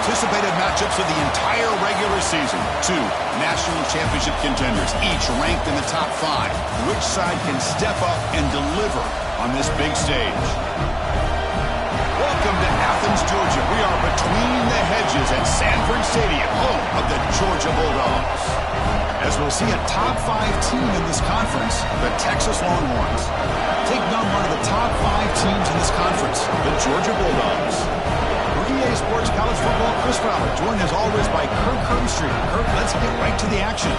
anticipated matchups of the entire regular season. Two national championship contenders, each ranked in the top 5. Which side can step up and deliver on this big stage? Welcome to Athens, Georgia. We are between the hedges at Sanford Stadium, home of the Georgia Bulldogs. As we'll see a top 5 team in this conference, the Texas Longhorns. Take down one of the top 5 teams in this conference, the Georgia Bulldogs. For EA Sports College Football, Chris Fowler, joined as always by Kirk Herbstreit. Kirk, let's get right to the action.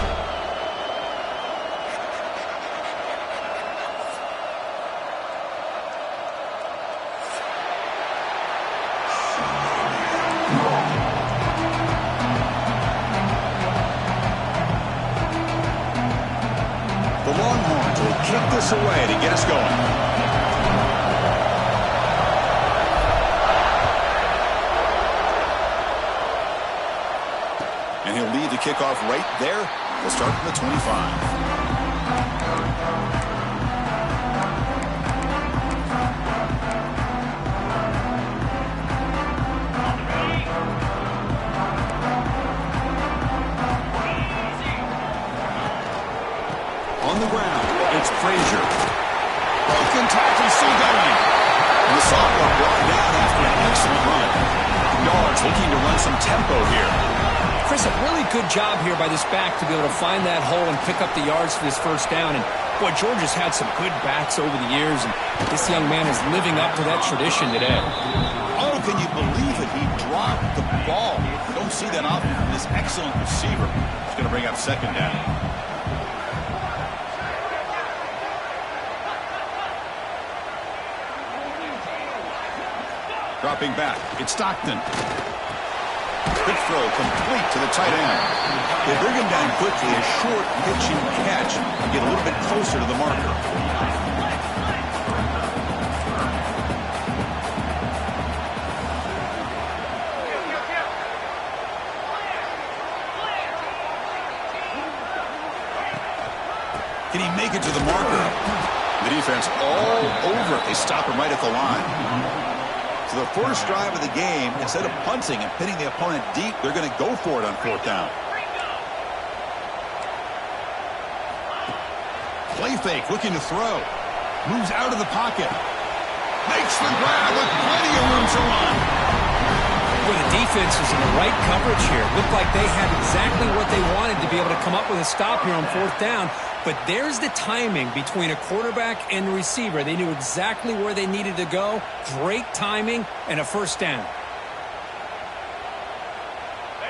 The Longhorns will kick this away to get us going. And he'll lead the kickoff right there. We'll start from the 25. On the ground, it's Frazier. Broken tackle, still going. And the sophomore brought down after an excellent run. Dwags looking to run some tempo here. Chris, a really good job here by this back to be able to find that hole and pick up the yards for this first down. And, boy, Georgia's had some good backs over the years, and this young man is living up to that tradition today. Oh, can you believe it? He dropped the ball. You don't see that often from this excellent receiver. He's going to bring up second down. Dropping back, it's Stockton. Quick throw complete to the tight end. They bring him down quickly, a short pitching catch, and get a little bit closer to the marker. Can he make it to the marker? The defense all over it. They stop him right at the line. So the first drive of the game, instead of punting and pinning the opponent deep, they're going to go for it on fourth down. Play fake, looking to throw. Moves out of the pocket. Makes the grab with plenty of room to run. Well, the defense is in the right coverage here. Looked like they had exactly what they wanted to be able to come up with a stop here on fourth down. But there's the timing between a quarterback and the receiver. They knew exactly where they needed to go. Great timing and a first down.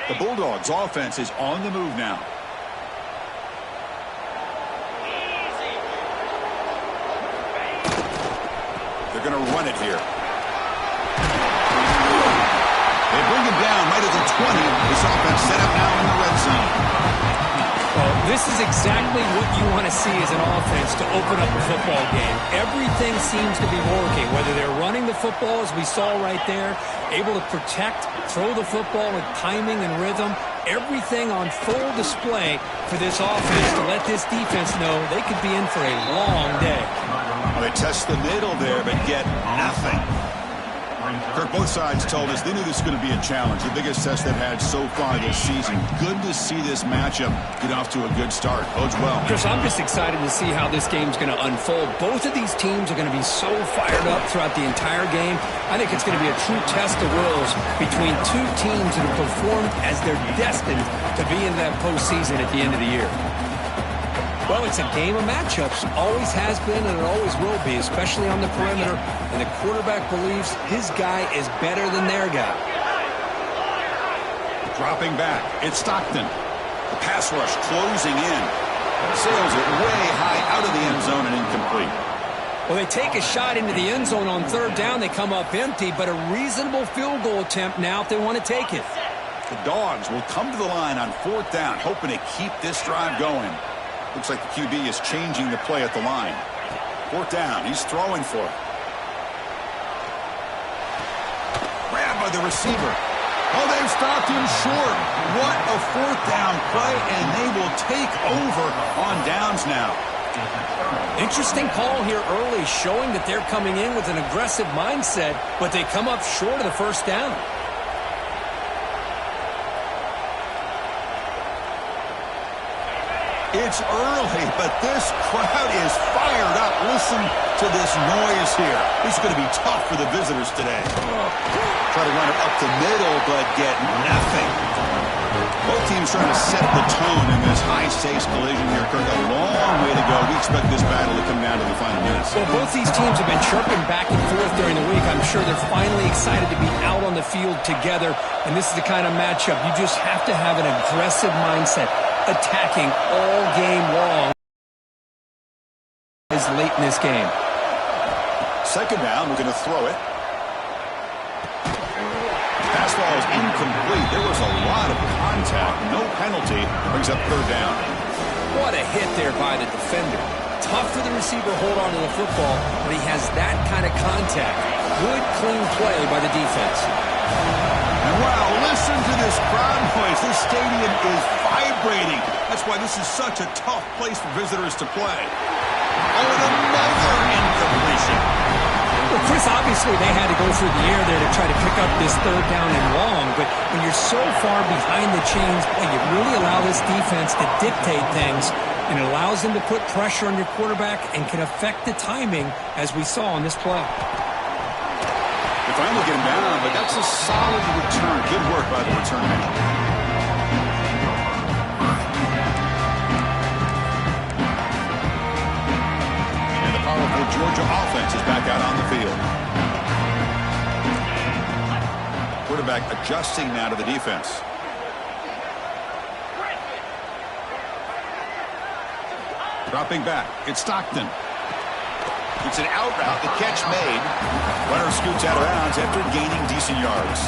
The Bulldogs' offense is on the move now. They're going to run it here. They bring him down right at the 20. This offense set up now in the red zone. Well, this is exactly what you want to see as an offense to open up a football game. Everything seems to be working, whether they're running the football, as we saw right there, able to protect, throw the football with timing and rhythm, everything on full display for this offense to let this defense know they could be in for a long day. Well, they test the middle there, but get nothing. Kirk, both sides told us they knew this was going to be a challenge, the biggest test they've had so far this season. Good to see this matchup get off to a good start. Bodes well. Chris, I'm just excited to see how this game's going to unfold. Both of these teams are going to be so fired up throughout the entire game. I think it's going to be a true test of wills between two teams that have performed as they're destined to be in that postseason at the end of the year. Well, it's a game of matchups. Always has been and it always will be, especially on the perimeter. And the quarterback believes his guy is better than their guy. Dropping back, it's Stockton. The pass rush closing in. Sails it way high out of the end zone and incomplete. Well, they take a shot into the end zone on third down. They come up empty, but a reasonable field goal attempt now if they want to take it. The Dogs will come to the line on fourth down, hoping to keep this drive going. Looks like the QB is changing the play at the line. Fourth down, he's throwing for it. Grabbed by the receiver. Oh, they've stopped him short. What a fourth down play, and they will take over on downs now. Interesting call here early, showing that they're coming in with an aggressive mindset, but they come up short of the first down. It's early, but this crowd is fired up. Listen to this noise here. This is going to be tough for the visitors today. Try to run it up the middle, but get nothing. Both teams trying to set the tone in this high-stakes collision here. Kirk, a long way to go. We expect this battle to come down to the final minutes. Well, both these teams have been chirping back and forth during the week. I'm sure they're finally excited to be out on the field together, and this is the kind of matchup you just have to have an aggressive mindset, attacking all game long is late in this game. Second down, we're going to throw it. Pass ball is incomplete. There was a lot of contact. No penalty. Brings up third down. What a hit there by the defender. Tough for the receiver to hold on to the football, but he has that kind of contact. Good, clean play by the defense. And wow, listen to this crowd noise. This stadium is vibrating. That's why this is such a tough place for visitors to play. Oh, and another incompletion. Well, Chris, obviously they had to go through the air there to try to pick up this third down and long, but when you're so far behind the chains, boy, you really allow this defense to dictate things, and it allows them to put pressure on your quarterback and can affect the timing, as we saw on this play. They finally get him down, but that's a solid return. Good work by the return man. The Georgia offense is back out on the field. Quarterback adjusting now to the defense. Dropping back. It's Stockton. It's an out route. The catch made. Runner scoots out of bounds after gaining decent yards.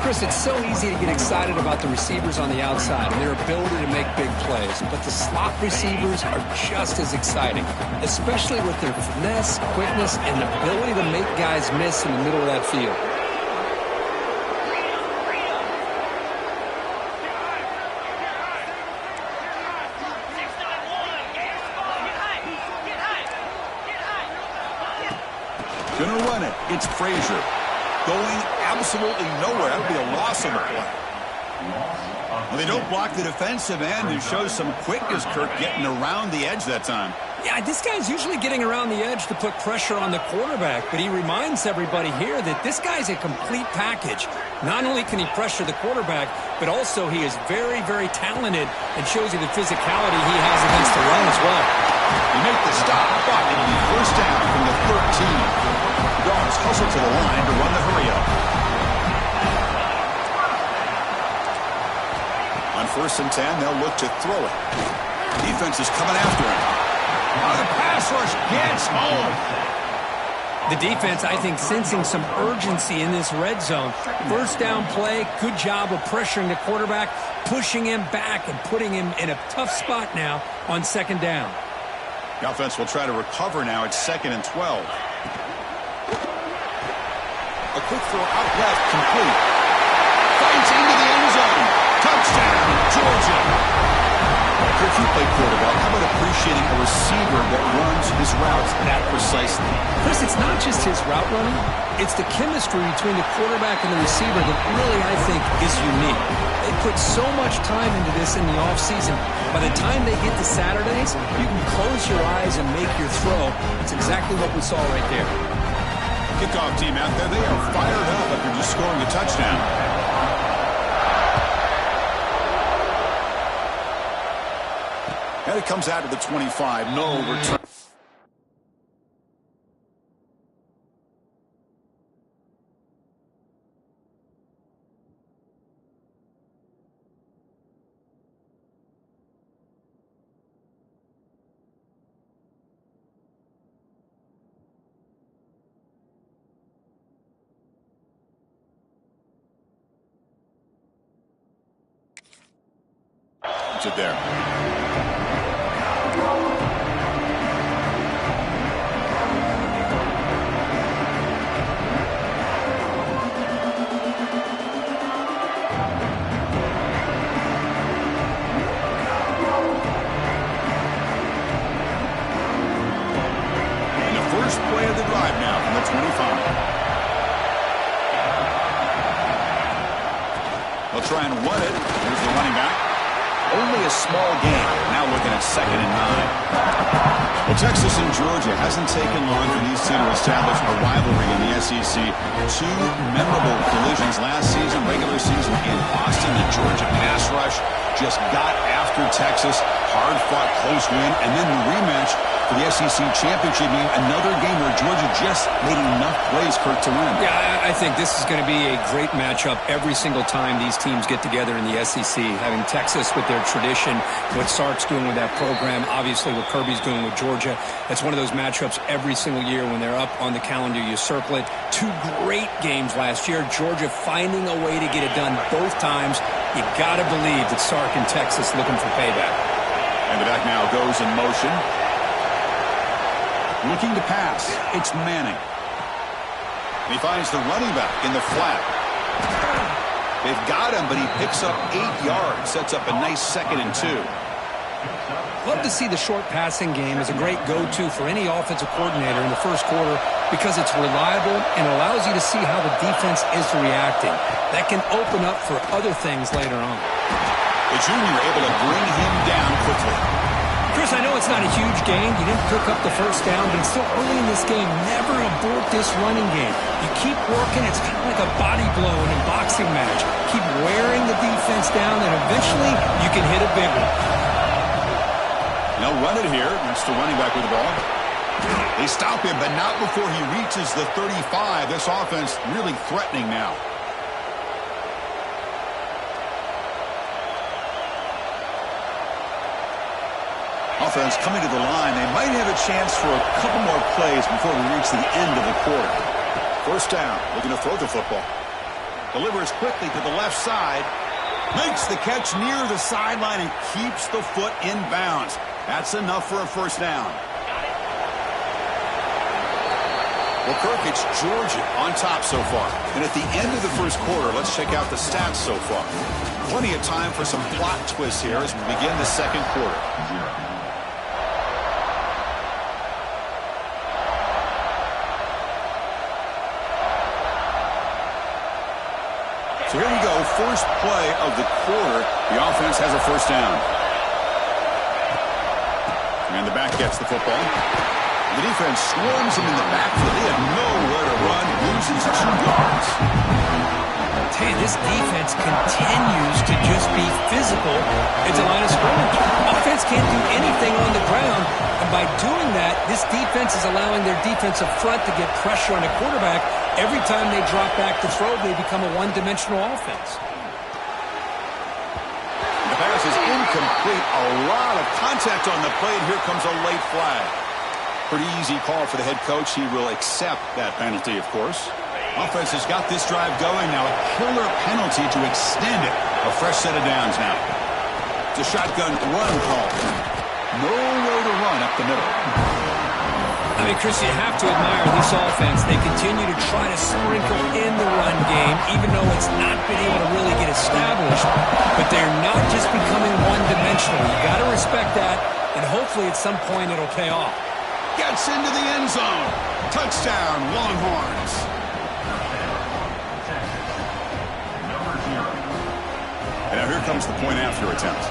Chris, it's so easy to get excited about the receivers on the outside and their ability to make big plays, but the slot receivers are just as exciting, especially with their finesse, quickness, and ability to make guys miss in the middle of that field. Gonna run it. It's Frazier. Going absolutely nowhere. That would be a loss of a play. Well, they don't block the defensive end and show some quickness, Kirk, getting around the edge that time. Yeah, this guy's usually getting around the edge to put pressure on the quarterback, but he reminds everybody here that this guy's a complete package. Not only can he pressure the quarterback, but also he is very, very talented and shows you the physicality he has against the run as well. You make the stop, but it'll be first down from the 13. Dogs hustle to the line to run the hurry-up. On 1st and 10, they'll look to throw it. Defense is coming after him. Oh, the pass rush gets home. The defense, I think, sensing some urgency in this red zone. First down play, good job of pressuring the quarterback, pushing him back and putting him in a tough spot now on 2nd down. The offense will try to recover now. It's 2nd and 12. A quick throw out left, complete. Finds into the end zone. Touchdown, Georgia. If you play quarterback, how about appreciating a receiver that runs his routes that precisely? Chris, it's not just his route running. It's the chemistry between the quarterback and the receiver that really, I think, is unique. They put so much time into this in the offseason. By the time they get to Saturdays, you can close your eyes and make your throw. It's exactly what we saw right there. Kickoff team out there, they are fired up after just scoring a touchdown. And it comes out to the 25. No return. It's it there. First play of the drive now from the 25. They'll try and run it. Here's the running back. Only a small game. Now looking at 2nd and 9. Well, Texas and Georgia hasn't taken long for these two to establish a rivalry in the SEC. 2 memorable collisions last season, regular season in Austin. The Georgia pass rush just got after Texas. Hard-fought, close win. And then the rematch for the SEC championship game. Another game where Georgia just made enough plays, Kirk, to win. Yeah, I think this is going to be a great matchup every single time these teams get together in the SEC. Having Texas with their tradition, what Sark's doing with that program, obviously what Kirby's doing with Georgia. It's one of those matchups every single year when they're up on the calendar. You circle it. 2 great games last year. Georgia finding a way to get it done both times. You got to believe that Sark and Texas looking for payback. And the back now goes in motion. Looking to pass. It's Manning. He finds the running back in the flat. They've got him, but he picks up 8 yards. Sets up a nice 2nd and 2. Love to see the short passing game as a great go-to for any offensive coordinator in the first quarter because it's reliable and allows you to see how the defense is reacting. That can open up for other things later on. The junior able to bring him down quickly. Chris, I know it's not a huge gain. You didn't pick up the first down, but it's still early in this game. Never abort this running game. You keep working. It's kind of like a body blow in a boxing match. Keep wearing the defense down, and eventually you can hit a big one. Now run it here. That's the running back with the ball. They stop him, but not before he reaches the 35. This offense really threatening now. Offense coming to the line. They might have a chance for a couple more plays before we reach the end of the quarter. First down, looking to throw the football. Delivers quickly to the left side. Makes the catch near the sideline and keeps the foot in bounds. That's enough for a first down. Well, Kirk, it's Georgia on top so far. And at the end of the first quarter, let's check out the stats so far. Plenty of time for some plot twists here as we begin the second quarter. So here we go, first play of the quarter. The offense has a first down. And the back gets the football. The defense swarms him in the backfield. They have nowhere to run. Loses 2 yards. Hey, this defense continues to just be physical at the line of scrimmage. Offense can't do anything on the ground. And by doing that, this defense is allowing their defensive front to get pressure on the quarterback. Every time they drop back to throw, they become a one-dimensional offense. The pass is incomplete. A lot of contact on the play, and here comes a late flag. Pretty easy call for the head coach. He will accept that penalty, of course. Offense has got this drive going now. A killer penalty to extend it. A fresh set of downs now. It's a shotgun run call. Nowhere to run up the middle. I mean, Chris, you have to admire this offense. They continue to try to sprinkle in the run game, even though it's not been able to really get established. But they're not just becoming one-dimensional. You got to respect that, and hopefully at some point it'll pay off. Gets into the end zone. Touchdown, Longhorns. And now here comes the point after attempt.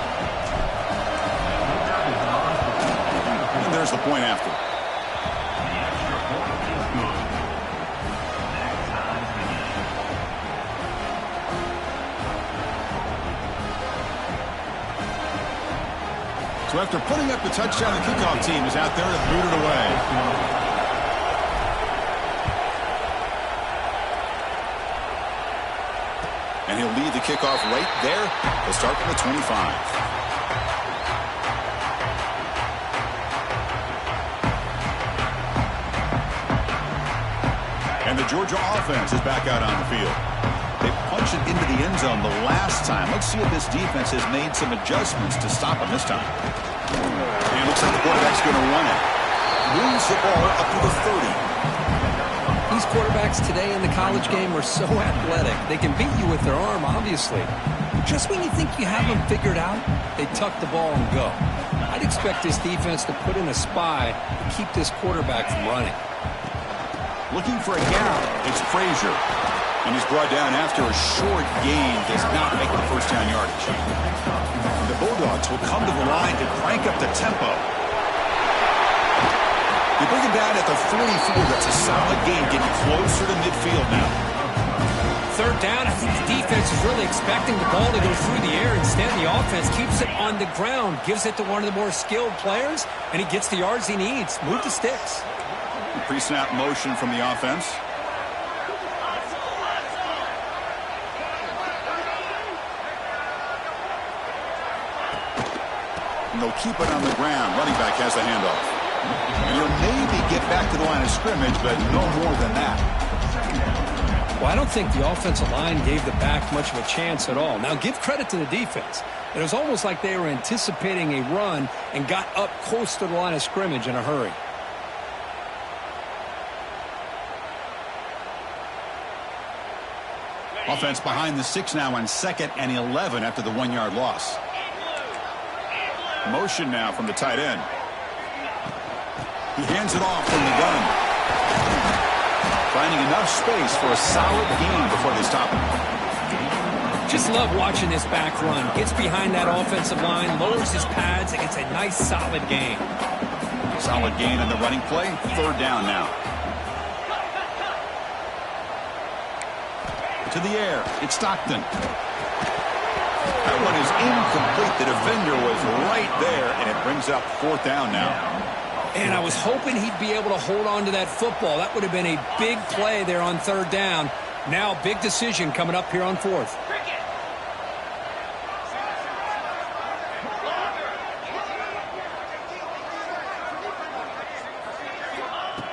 And there's the point after. So after putting up the touchdown, the kickoff team is out there to boot it away. And he'll lead the kickoff right there. He'll start from the 25. And the Georgia offense is back out on the field. They punched it into the end zone the last time. Let's see if this defense has made some adjustments to stop them this time. And it looks like the quarterback's going to run it. Moves the ball up to the 30. These quarterbacks today in the college game are so athletic. They can beat you with their arm, obviously. Just when you think you have them figured out, they tuck the ball and go. I'd expect this defense to put in a spy to keep this quarterback from running. Looking for a gap. It's Frazier. And he's brought down after a short gain, does not make the first down yardage. The Bulldogs will come to the line to crank up the tempo. They bring him down at the 44. That's a solid gain, getting closer to midfield now. Third down, I think the defense is really expecting the ball to go through the air. Instead, the offense keeps it on the ground, gives it to one of the more skilled players, and he gets the yards he needs. Move the sticks. Pre-snap motion from the offense. And they'll keep it on the ground. Running back has the handoff. And he'll maybe get back to the line of scrimmage, but no more than that. Well, I don't think the offensive line gave the back much of a chance at all. Now, give credit to the defense. It was almost like they were anticipating a run and got up close to the line of scrimmage in a hurry. Offense behind the 6 now on 2nd and 11 after the 1-yard loss. Motion now from the tight end. He hands it off from the gun. Finding enough space for a solid gain before they stop him. Just love watching this back run. Gets behind that offensive line, lowers his pads, and gets a nice solid gain. Solid gain on the running play. 3rd down now. To the air. It's Stockton. That one is incomplete. The defender was right there, and it brings up 4th down now. And I was hoping he'd be able to hold on to that football. That would have been a big play there on 3rd down. Now, big decision coming up here on 4th.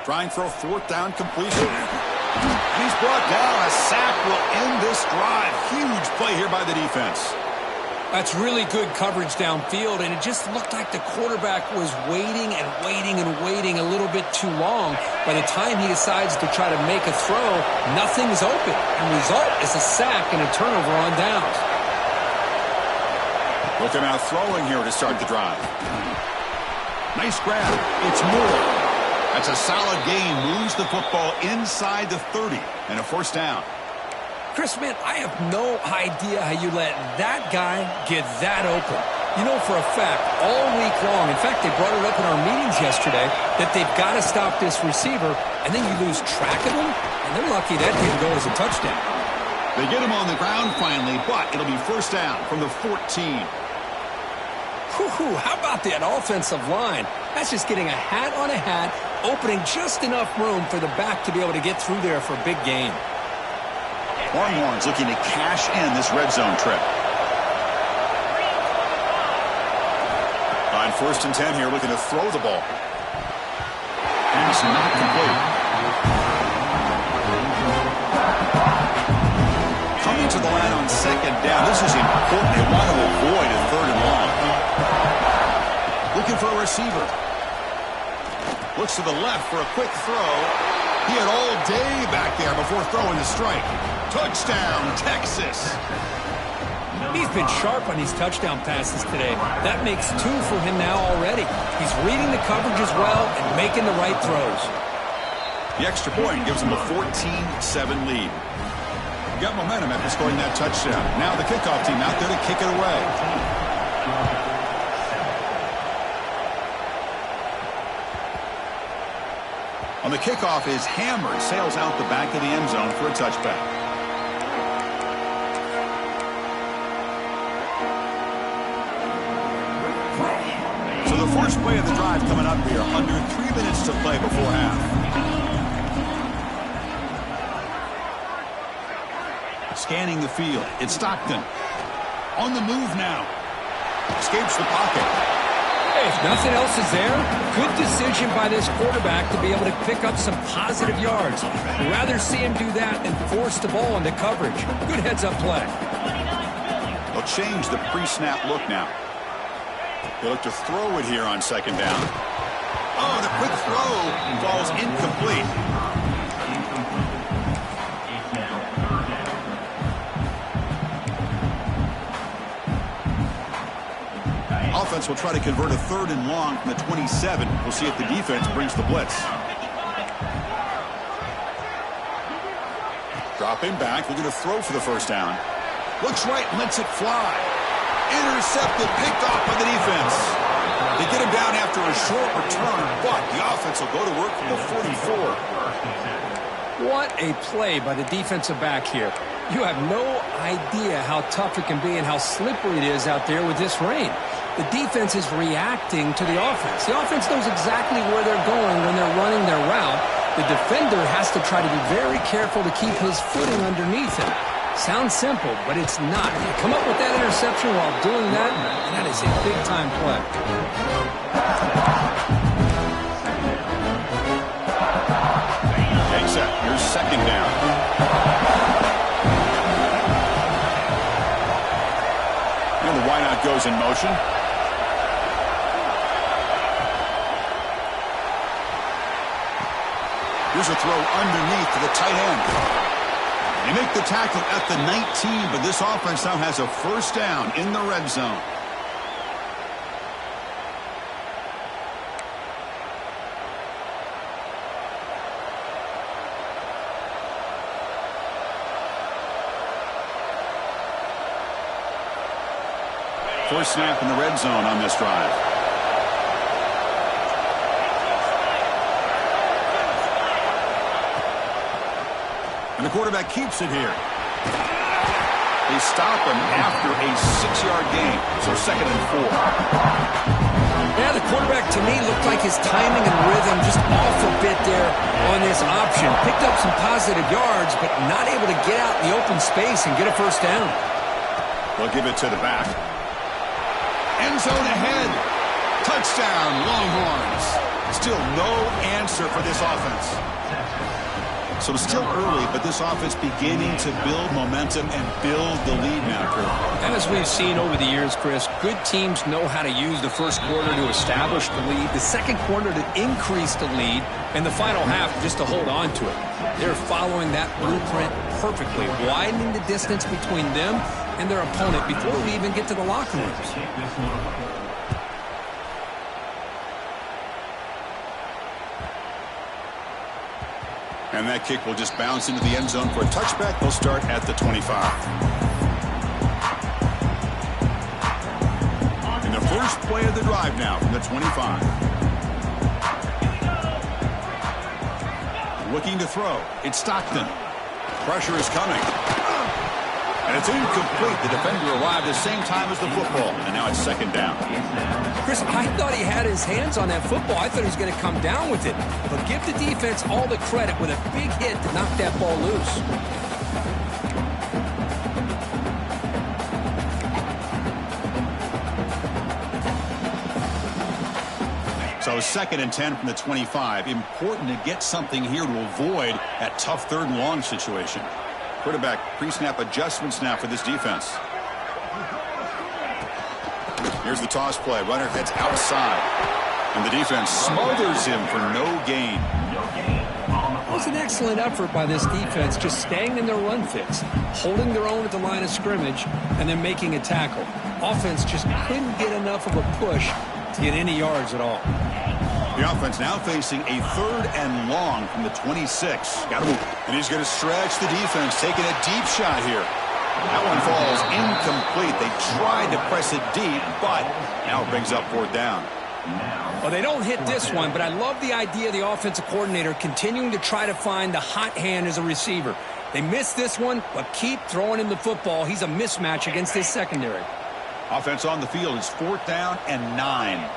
Trying for a 4th down completion. And he's brought down. A sack will end this drive. Huge play here by the defense. That's really good coverage downfield, and it just looked like the quarterback was waiting and waiting and waiting a little bit too long. By the time he decides to try to make a throw, nothing's open. The result is a sack and a turnover on downs. Looking out throwing here to start the drive. Nice grab. It's Moore. That's a solid gain. Moves the football inside the 30 and a 1st down. Chris, man, I have no idea how you let that guy get that open. You know for a fact, all week long, in fact, they brought it up in our meetings yesterday, that they've got to stop this receiver, and then you lose track of him, and they're lucky that didn't go as a touchdown. They get him on the ground finally, but it'll be 1st down from the 14. Whew, how about that offensive line? That's just getting a hat on a hat, opening just enough room for the back to be able to get through there for a big gain. Longhorns looking to cash in this red zone trip. On 1st and 10 here, looking to throw the ball. And it's not complete. Coming to the line on 2nd down. This is important. They want to avoid a 3rd and long. Looking for a receiver. Looks to the left for a quick throw. He had all day back there before throwing the strike. Touchdown, Texas. He's been sharp on these touchdown passes today. That makes 2 for him now already. He's reading the coverage as well and making the right throws. The extra point gives him a 14-7 lead. Got momentum after scoring that touchdown. Now the kickoff team out there to kick it away. On the kickoff is hammered, sails out the back of the end zone for a touchback. So the first play of the drive coming up here, under 3 minutes to play before half. Scanning the field, it's Stockton. On the move now. Escapes the pocket. If nothing else is there, good decision by this quarterback to be able to pick up some positive yards. I'd rather see him do that than force the ball into coverage. Good heads-up play. They'll change the pre-snap look now. They look to throw it here on 2nd down. Oh, the quick throw falls incomplete. Offense will try to convert a 3rd and long from the 27. We'll see if the defense brings the blitz. Dropping back, looking to throw for the first down. Looks right, lets it fly. Intercepted, picked off by the defense. They get him down after a short return, but the offense will go to work from the 44. What a play by the defensive back here. You have no idea how tough it can be and how slippery it is out there with this rain. The defense is reacting to the offense. The offense knows exactly where they're going when they're running their route. The defender has to try to be very careful to keep his footing underneath him. Sounds simple, but it's not. You come up with that interception while doing that, and that is a big-time play. Take set. Here's second down. And the wideout goes in motion. Here's a throw underneath to the tight end. They make the tackle at the 19, but this offense now has a first down in the red zone. First snap in the red zone on this drive. And the quarterback keeps it here. They stop him after a 6-yard gain, so 2nd and 4. Yeah, the quarterback to me looked like his timing and rhythm just off a bit there on this option. Picked up some positive yards, but not able to get out in the open space and get a first down. They'll give it to the back. End zone ahead. Touchdown, Longhorns. Still no answer for this offense. So it's still early, but this offense beginning to build momentum and build the lead now, Kurt. And as we've seen over the years, Chris, good teams know how to use the first quarter to establish the lead, the second quarter to increase the lead, and the final half just to hold on to it. They're following that blueprint perfectly, widening the distance between them and their opponent before we even get to the locker rooms. And that kick will just bounce into the end zone for a touchback. They'll start at the 25. And the first play of the drive now from the 25. Looking to throw. It's Stockton. Pressure is coming. And it's incomplete. The defender arrived at the same time as the football. And now it's 2nd down. Chris, I thought he had his hands on that football. I thought he was going to come down with it. But give the defense all the credit with a big hit to knock that ball loose. So 2nd and 10 from the 25. Important to get something here to avoid that tough 3rd and long situation. Quarterback pre-snap adjustments now for this defense. Here's the toss play. Runner heads outside. And the defense smothers him for no gain. It was an excellent effort by this defense, just staying in their run fix, holding their own at the line of scrimmage, and then making a tackle. Offense just couldn't get enough of a push to get any yards at all. The offense now facing a 3rd and long from the 26. Got to move. And he's going to stretch the defense, taking a deep shot here. That one falls incomplete. They tried to press it deep, but now it brings up 4th down. Well, they don't hit this one, but I love the idea of the offensive coordinator continuing to try to find the hot hand as a receiver. They missed this one, but keep throwing him the football. He's a mismatch against his secondary. Offense on the field is 4th down and 9.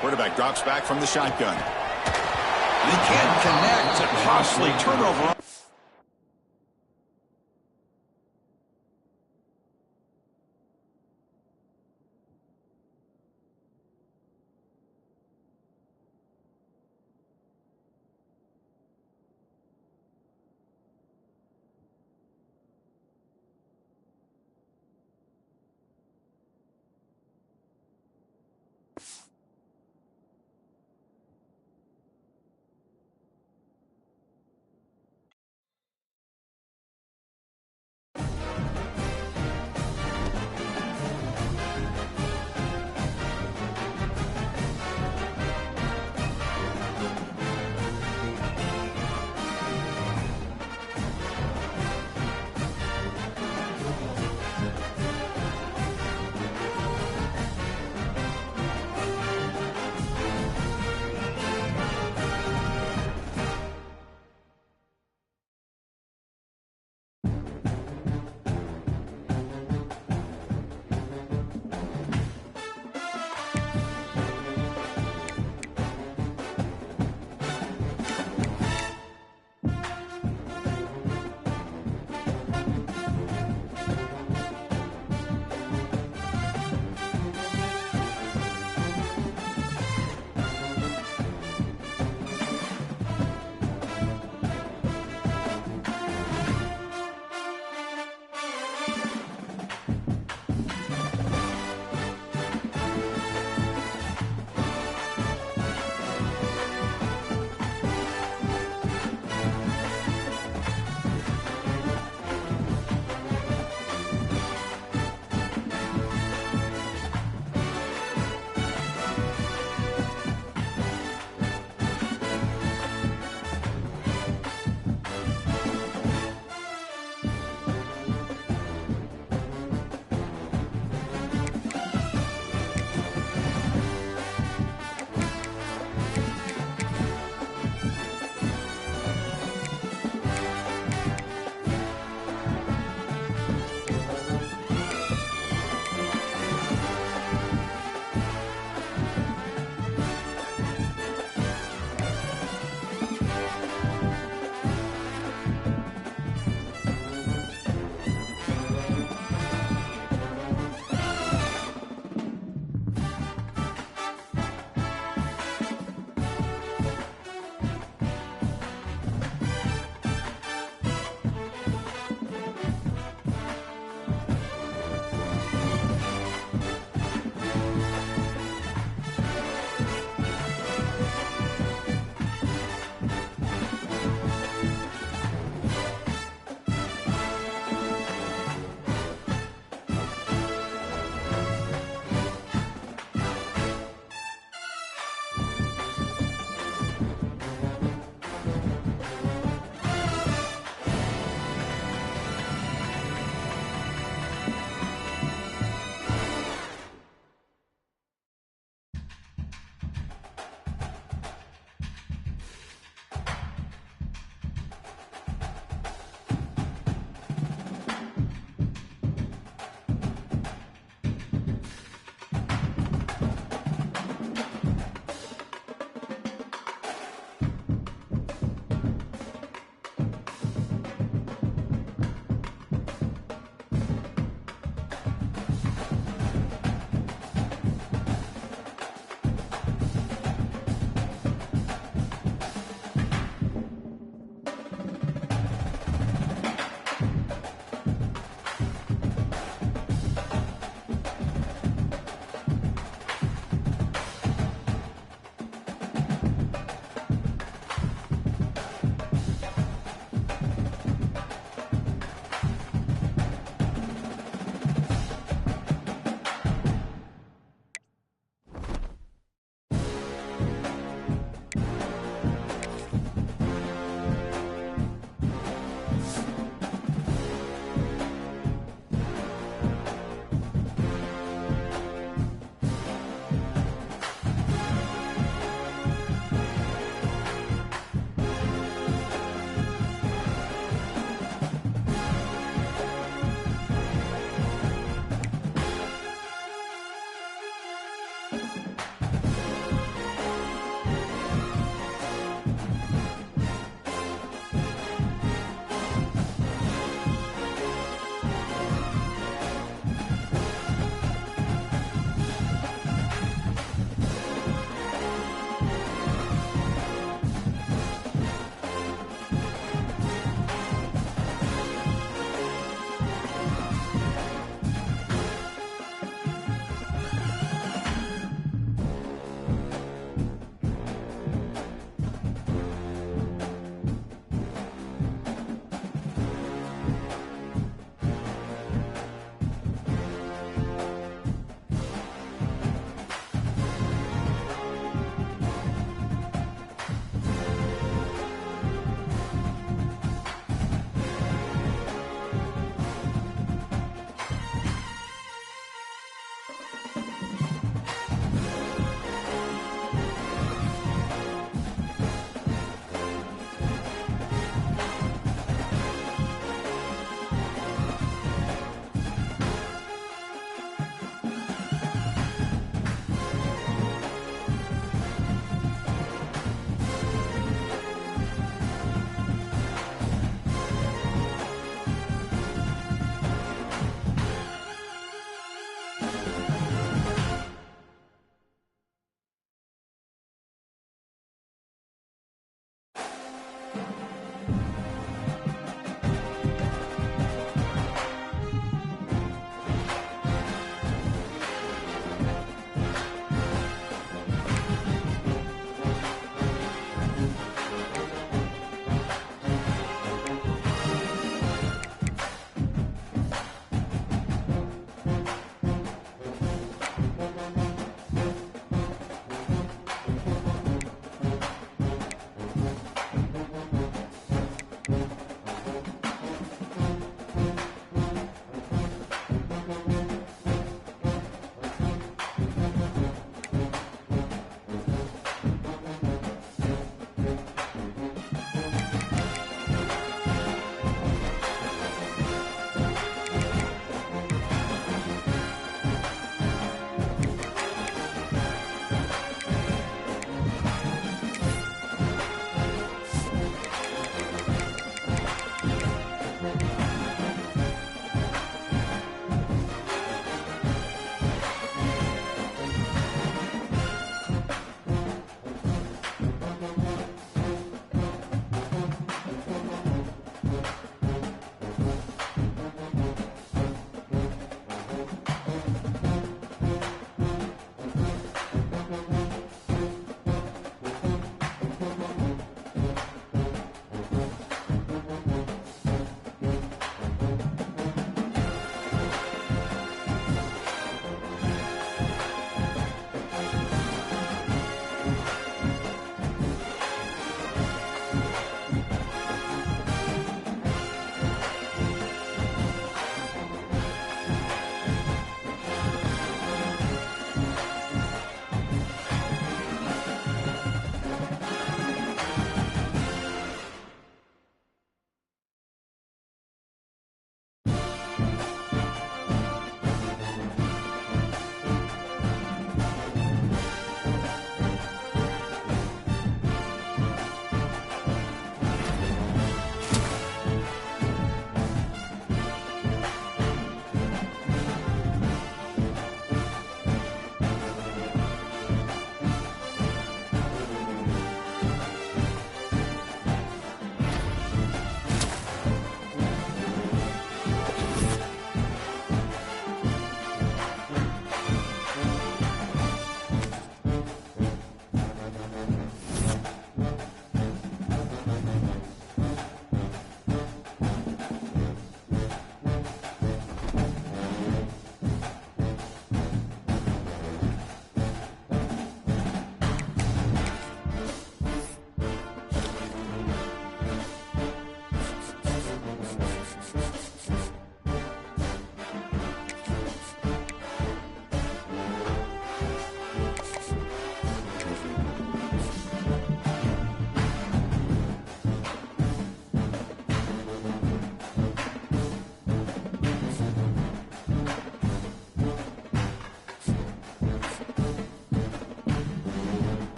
Quarterback drops back from the shotgun. They can't connect. A costly turnover.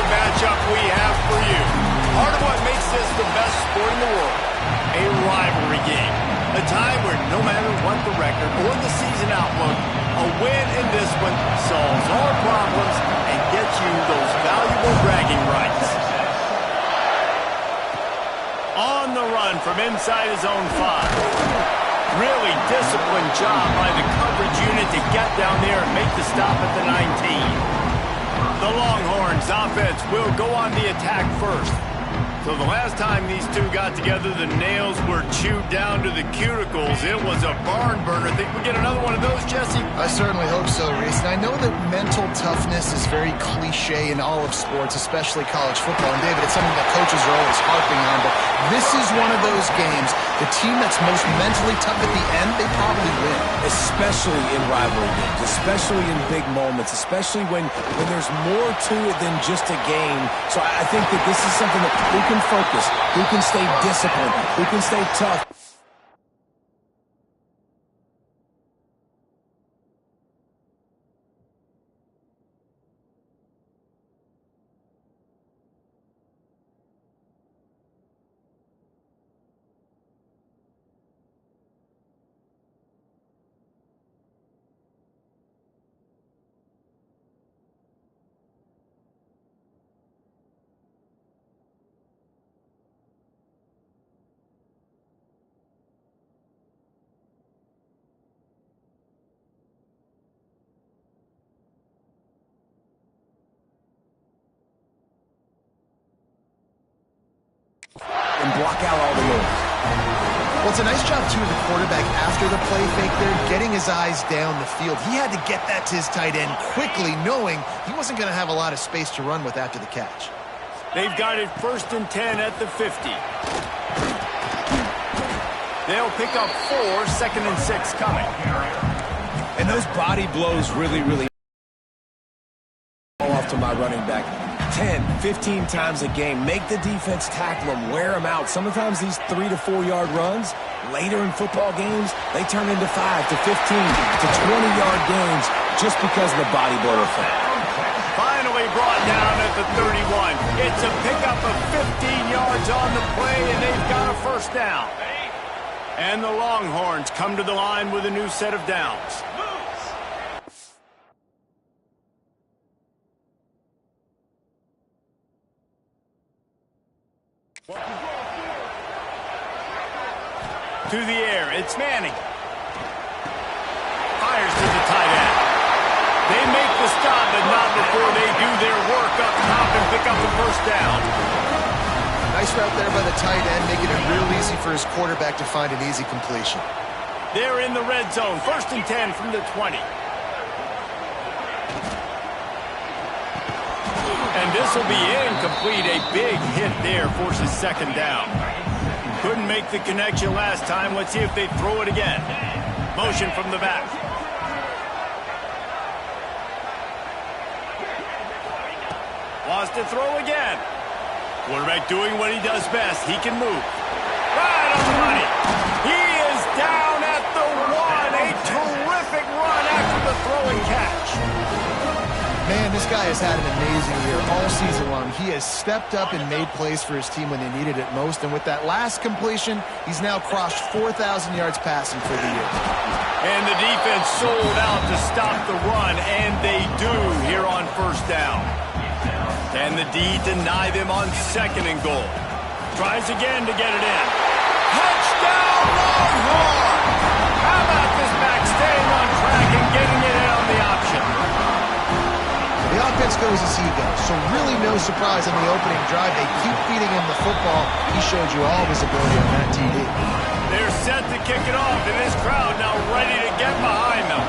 matchup we have for you. Part of what makes this the best sport in the world, a rivalry game. A time where no matter what the record or the season outlook, a win in this one solves all problems and gets you those valuable bragging rights. On the run from inside his own 5. Really disciplined job by the coverage unit to get down there and make the stop at the 19. The Longhorns offense will go on the attack first. So the last time these two got together, the nails were chewed down to the cuticles. It was a barn burner. Think we get another one of those, Jesse? I certainly hope so, Reese. And I know that mental toughness is very cliche in all of sports, especially college football. And David, it's something that coaches are always harping on. But this is one of those games, the team that's most mentally tough at the end, they probably win. Especially in rivalry games, especially in big moments, especially when there's more to it than just a game. So I think that this is something that who can focus, who can stay disciplined, who can stay tough. and block out all the noise. Well, it's a nice job, too, of the quarterback after the play fake there, getting his eyes down the field. He had to get that to his tight end quickly, knowing he wasn't going to have a lot of space to run with after the catch. They've got it 1st and 10 at the 50. They'll pick up 4, 2nd and 6 coming. And those body blows really fall off to my running back. 10, 15 times a game. Make the defense tackle them, wear them out. Sometimes these 3 to 4 yard runs, later in football games, they turn into 5 to 15 to 20-yard gains just because of the body blow effect. Finally brought down at the 31. It's a pickup of 15 yards on the play, and they've got a 1st down. And the Longhorns come to the line with a new set of downs. To the air, it's Manning. Fires to the tight end. They make the stop, but not before they do their work up top and pick up the 1st down. Nice route there by the tight end, making it real easy for his quarterback to find an easy completion. They're in the red zone, 1st and 10 from the 20. And this will be incomplete. A big hit there forces 2nd down. Couldn't make the connection last time. Let's see if they throw it again. Motion from the back. Wants to throw again. Quarterback doing what he does best. He can move. Right on the money. He is down at the 1. A terrific run after the throw and catch. Man, this guy has had an amazing year all season long. He has stepped up and made plays for his team when they needed it most. And with that last completion, he's now crossed 4,000 yards passing for the year. And the defense sold out to stop the run, and they do here on 1st down. Can the D deny them on 2nd and goal? Tries again to get it in. Touchdown, Longhorn! How about this back staying on track and getting it in on the option? The offense goes as he goes, so really no surprise on the opening drive. They keep feeding him the football. He showed you all of his ability on that TD. They're set to kick it off, and this crowd now ready to get behind them.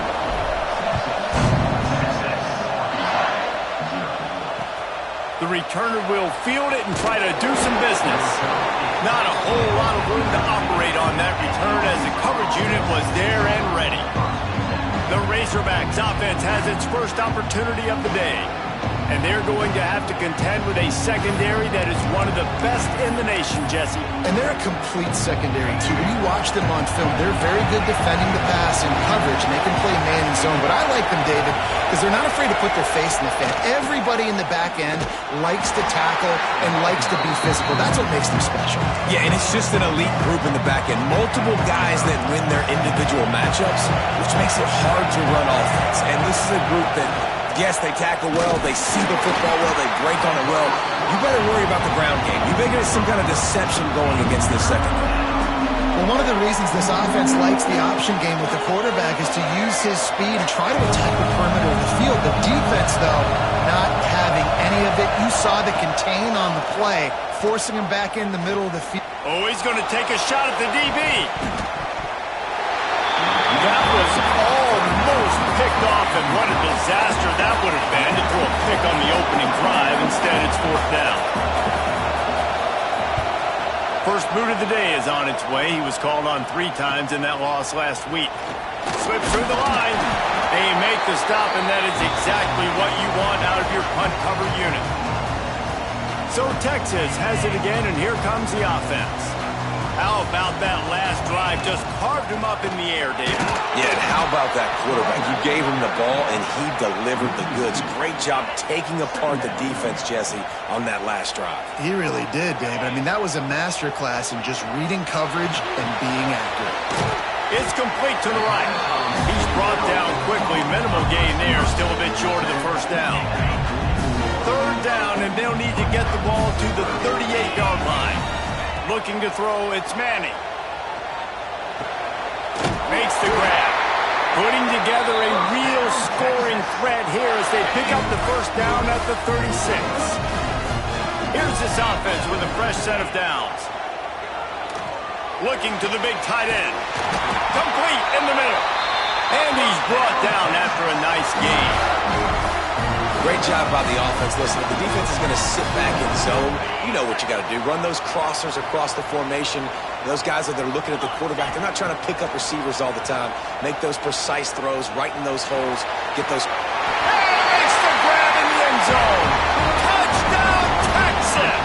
The returner will field it and try to do some business. Not a whole lot of room to operate on that return as the coverage unit was there and ready. The Razorbacks offense has its first opportunity of the day. And they're going to have to contend with a secondary that is one of the best in the nation, Jesse. And they're a complete secondary, too. When you watch them on film, they're very good defending the pass and coverage, and they can play man and zone. But I like them, David, because they're not afraid to put their face in the fan. Everybody in the back end likes to tackle and likes to be physical. That's what makes them special. Yeah, and it's just an elite group in the back end. Multiple guys that win their individual matchups, which makes it hard to run offense. And this is a group that, yes, they tackle well, they see the football well, they break on it well. You better worry about the ground game. You better get some kind of deception going against this secondary. Well, one of the reasons this offense likes the option game with the quarterback is to use his speed and try to attack the perimeter of the field. The defense, though, not having any of it. You saw the contain on the play, forcing him back in the middle of the field. Oh, he's going to take a shot at the DB. That was almost picked off, and what a disaster that would have been to throw a pick on the opening drive. Instead, it's 4th down. First boot of the day is on its way. He was called on 3 times in that loss last week. Slips through the line. They make the stop, and that is exactly what you want out of your punt cover unit. So Texas has it again, and here comes the offense. How about that last drive? Just carved him up in the air, David. Yeah, and how about that quarterback? You gave him the ball, and he delivered the goods. Great job taking apart the defense, Jesse, on that last drive. He really did, David. I mean, that was a masterclass in just reading coverage and being accurate. It's complete to the right. He's brought down quickly. Minimal gain there. Still a bit short of the 1st down. 3rd down, and they'll need to get the ball to the 38-yard line. Looking to throw, it's Manning. Makes the grab. Putting together a real scoring threat here as they pick up the 1st down at the 36. Here's this offense with a fresh set of downs. Looking to the big tight end. Complete in the middle. And he's brought down after a nice gain. Great job by the offense. Listen, if the defense is going to sit back in zone, you know what you got to do. Run those crossers across the formation. Those guys that are looking at the quarterback, they're not trying to pick up receivers all the time. Make those precise throws right in those holes. Get those... Makes the grab in the end zone. Touchdown, Texas!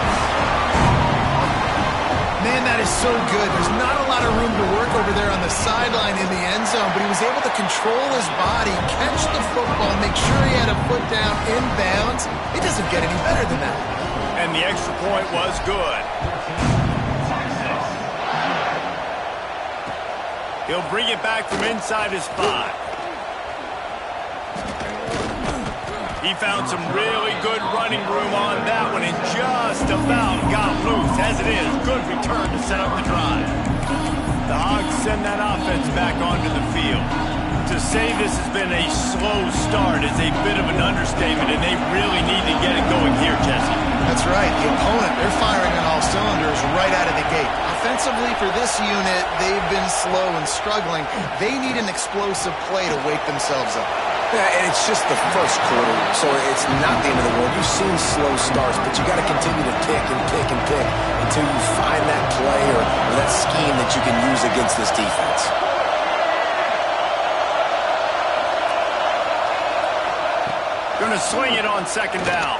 Man, that is so good. There's not a lot of room to work over there on the sideline in the end zone, but he was able to control his body, catch the football, make sure he had a foot down in bounds. It doesn't get any better than that. And the extra point was good. He'll bring it back from inside his 5. He found some really good running room on that one and just about got loose. As it is, good return to set up the drive. The Hogs send that offense back onto the field. To say this has been a slow start is a bit of an understatement, and they really need to get it going here, Jesse. That's right. The opponent, they're firing on all cylinders right out of the gate. Offensively, for this unit, they've been slow and struggling. They need an explosive play to wake themselves up. Yeah, and it's just the first quarter, so it's not the end of the world. You've seen slow starts, but you got to continue to pick and pick and pick until you find that play or that scheme that you can use against this defense. Going to swing it on second down.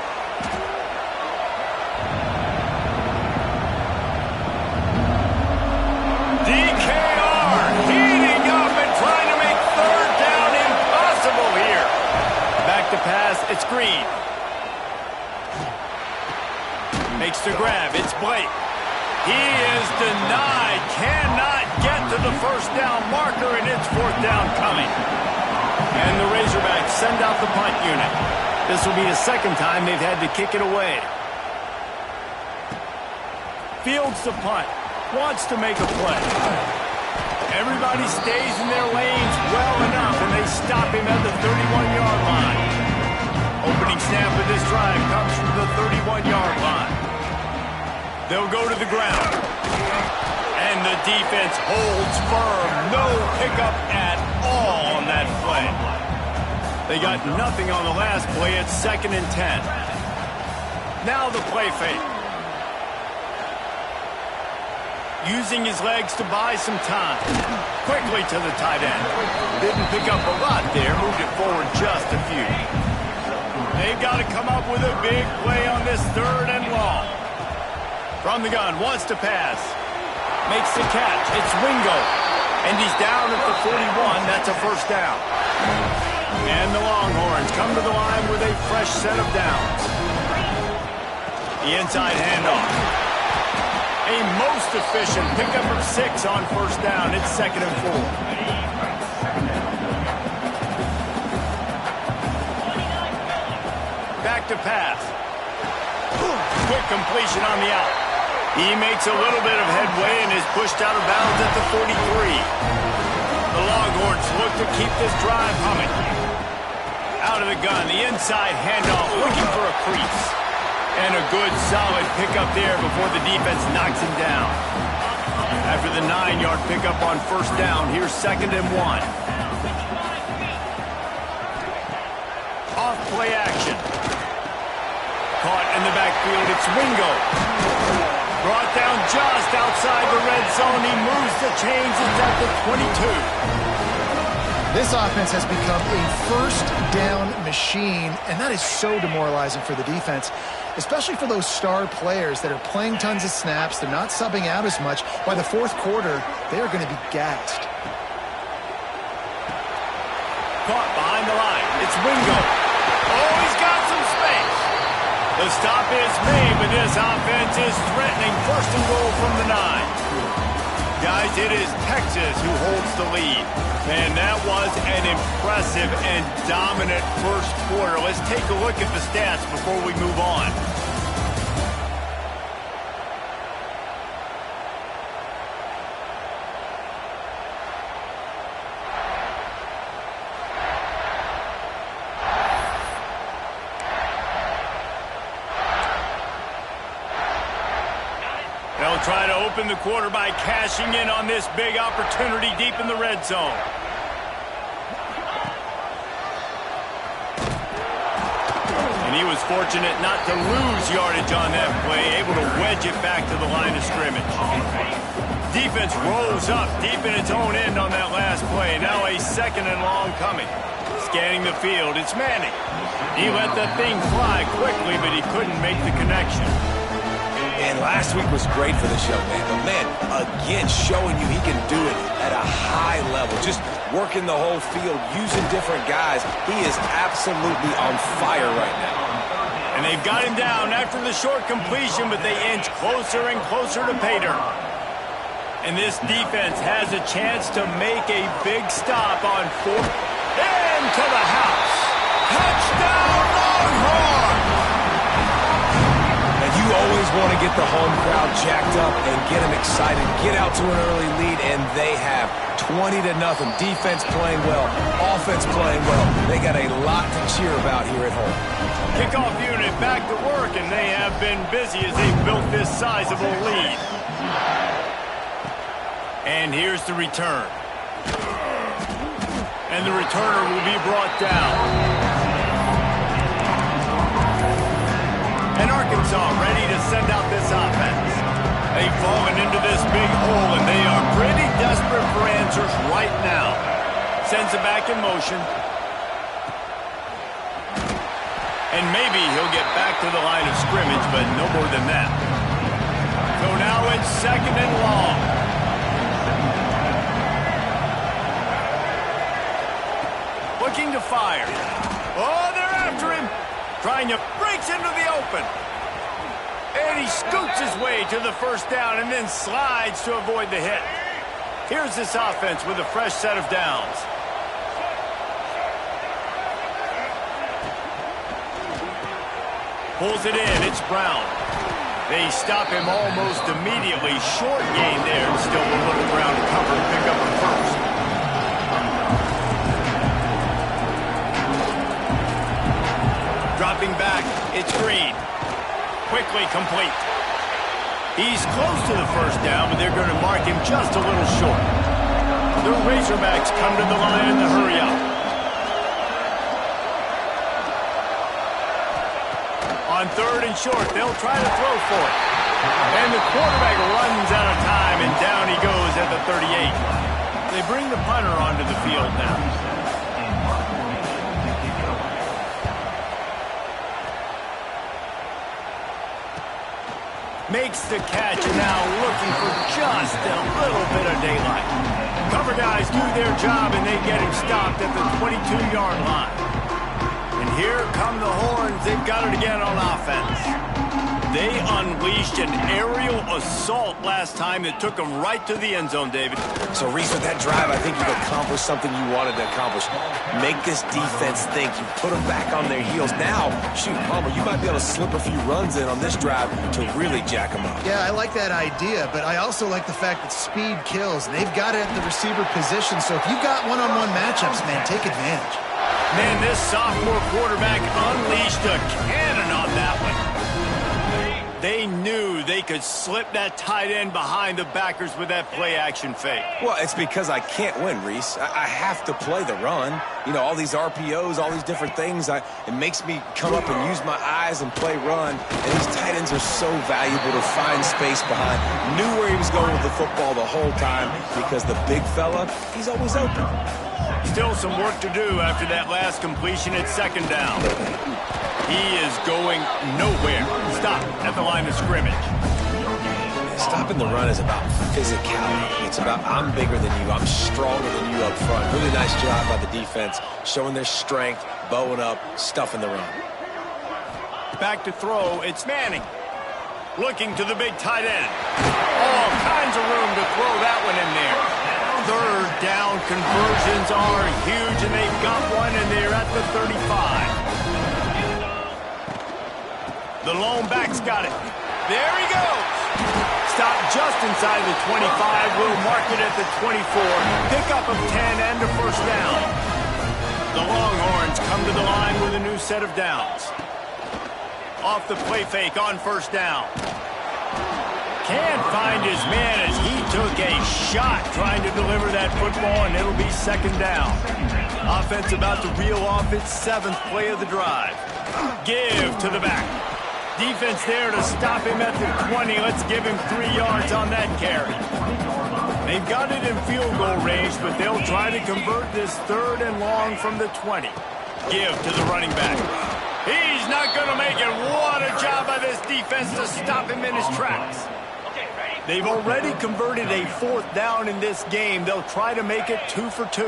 DKR heating up and trying to make third down impossible here. Back to pass, it's Green. Makes the grab, it's Blake. He is denied, cannot get to the first down marker, and it's fourth down coming. And the Razorbacks send out the punt unit. This will be the second time they've had to kick it away. Fields the punt. Wants to make a play. Everybody stays in their lanes well enough, and they stop him at the 31-yard line. Opening snap of this drive comes from the 31-yard line. They'll go to the ground. And the defense holds firm. No pickup at all on that play. They got nothing on the last play. It's 2nd and 10. Now the play fake. Using his legs to buy some time. Quickly to the tight end. Didn't pick up a lot there. Moved it forward just a few. They've got to come up with a big play on this 3rd and long. From the gun. Wants to pass. Makes the catch. It's Wingo. And he's down at the 41. That's a first down. And the Longhorns come to the line with a fresh set of downs. The inside handoff. A most efficient pickup of 6 on first down. It's 2nd and 4. Back to pass. Quick completion on the out. He makes a little bit of headway and is pushed out of bounds at the 43. The Longhorns look to keep this drive humming. Out of the gun, the inside handoff, looking for a crease. And a good, solid pickup there before the defense knocks him down. After the 9-yard pickup on first down, here's 2nd and 1. Off play action. Caught in the backfield, it's Wingo. Brought down just outside the red zone. He moves the chains. It's at the 22. This offense has become a first down machine, and that is so demoralizing for the defense, especially for those star players that are playing tons of snaps. They're not subbing out as much. By the 4th quarter, they are going to be gassed. Caught behind the line. It's Wingo. Oh, he's got some space. The stop is made, but this offense is threatening. 1st and goal from the 9. Guys, it is Texas who holds the lead. Man, that was an impressive and dominant first quarter. Let's take a look at the stats before we move on. They'll try to open the quarter by cashing in on this big opportunity deep in the red zone. And he was fortunate not to lose yardage on that play, able to wedge it back to the line of scrimmage. Defense rose up deep in its own end on that last play. Now a 2nd and long coming. Scanning the field, it's Manning. He let that thing fly quickly, but he couldn't make the connection. And last week was great for this young man. But man, again, showing you he can do it at a high level. Just working the whole field, using different guys. He is absolutely on fire right now. And they've got him down after the short completion, but they inch closer and closer to pay dirt. And this defense has a chance to make a big stop on 4th. Into the house. Touchdown, Longhorn! And you always want to get the home crowd jacked up and get them excited. Get out to an early lead, and they have 20-0. Defense playing well. Offense playing well. They got a lot to cheer about here at home. Kickoff unit back to work, and they have been busy as they've built this sizable lead. And here's the return. And the returner will be brought down. And Arkansas ready to send out this offense. They've fallen into this big hole, and they are pretty desperate for answers right now. Sends it back in motion. And maybe he'll get back to the line of scrimmage, but no more than that. So now it's 2nd and long. Looking to fire. Oh, they're after him. Trying to breaks into the open. And he scoots his way to the 1st down and then slides to avoid the hit. Here's this offense with a fresh set of downs. Pulls it in. It's Brown. They stop him almost immediately. Short gain there. Still will look around to cover and pick up the 1st. Dropping back, it's Green. Quickly complete. He's close to the 1st down, but they're going to mark him just a little short. The Razorbacks come to the line in the hurry-up. On 3rd and short, they'll try to throw for it. And the quarterback runs out of time, and down he goes at the 38. They bring the punter onto the field now. Makes the catch, and now looking for just a little bit of daylight. Cover guys do their job, and they get him stopped at the 22-yard line. And here come the Horns. They've got it again on offense. They unleashed an aerial assault last time that took them right to the end zone, David. So, Reese, with that drive, I think you've accomplished something you wanted to accomplish. Make this defense think. You put them back on their heels. Now, shoot, Palmer, you might be able to slip a few runs in on this drive to really jack them up. Yeah, I like that idea, but I also like the fact that speed kills. They've got it at the receiver position, so if you've got one-on-one matchups, man, take advantage. Man, this sophomore quarterback unleashed a cannon on that one. They knew they could slip that tight end behind the backers with that play-action fake. Well, it's because I can't win, Reese. I have to play the run. You know, all these RPOs, all these different things. It makes me come up and use my eyes and play run. And these tight ends are so valuable to find space behind. Knew where he was going with the football the whole time because the big fella, he's always open. Still some work to do after that last completion at 2nd down. He is going nowhere. Stop at the line of scrimmage. Stopping the run is about physicality. It's about I'm bigger than you. I'm stronger than you up front. Really nice job by the defense, showing their strength, bowing up, stuffing the run. Back to throw, it's Manning. Looking to the big tight end. All kinds of room to throw that one in there. 3rd down conversions are huge, and they've got one, and they're at the 35. The lone back's got it. There he goes. Stop just inside the 25. We'll mark it at the 24. Pickup of 10 and a 1st down. The Longhorns come to the line with a new set of downs. Off the play fake on 1st down. Can't find his man as he took a shot trying to deliver that football, and it'll be second down. Offense about to reel off its 7th play of the drive. Give to the back. Defense there to stop him at the 20. Let's give him 3 yards on that carry. They've got it in field goal range, but they'll try to convert this 3rd and long from the 20. Give to the running back. He's not going to make it. What a job by this defense to stop him in his tracks. They've already converted a 4th down in this game. They'll try to make it 2 for 2.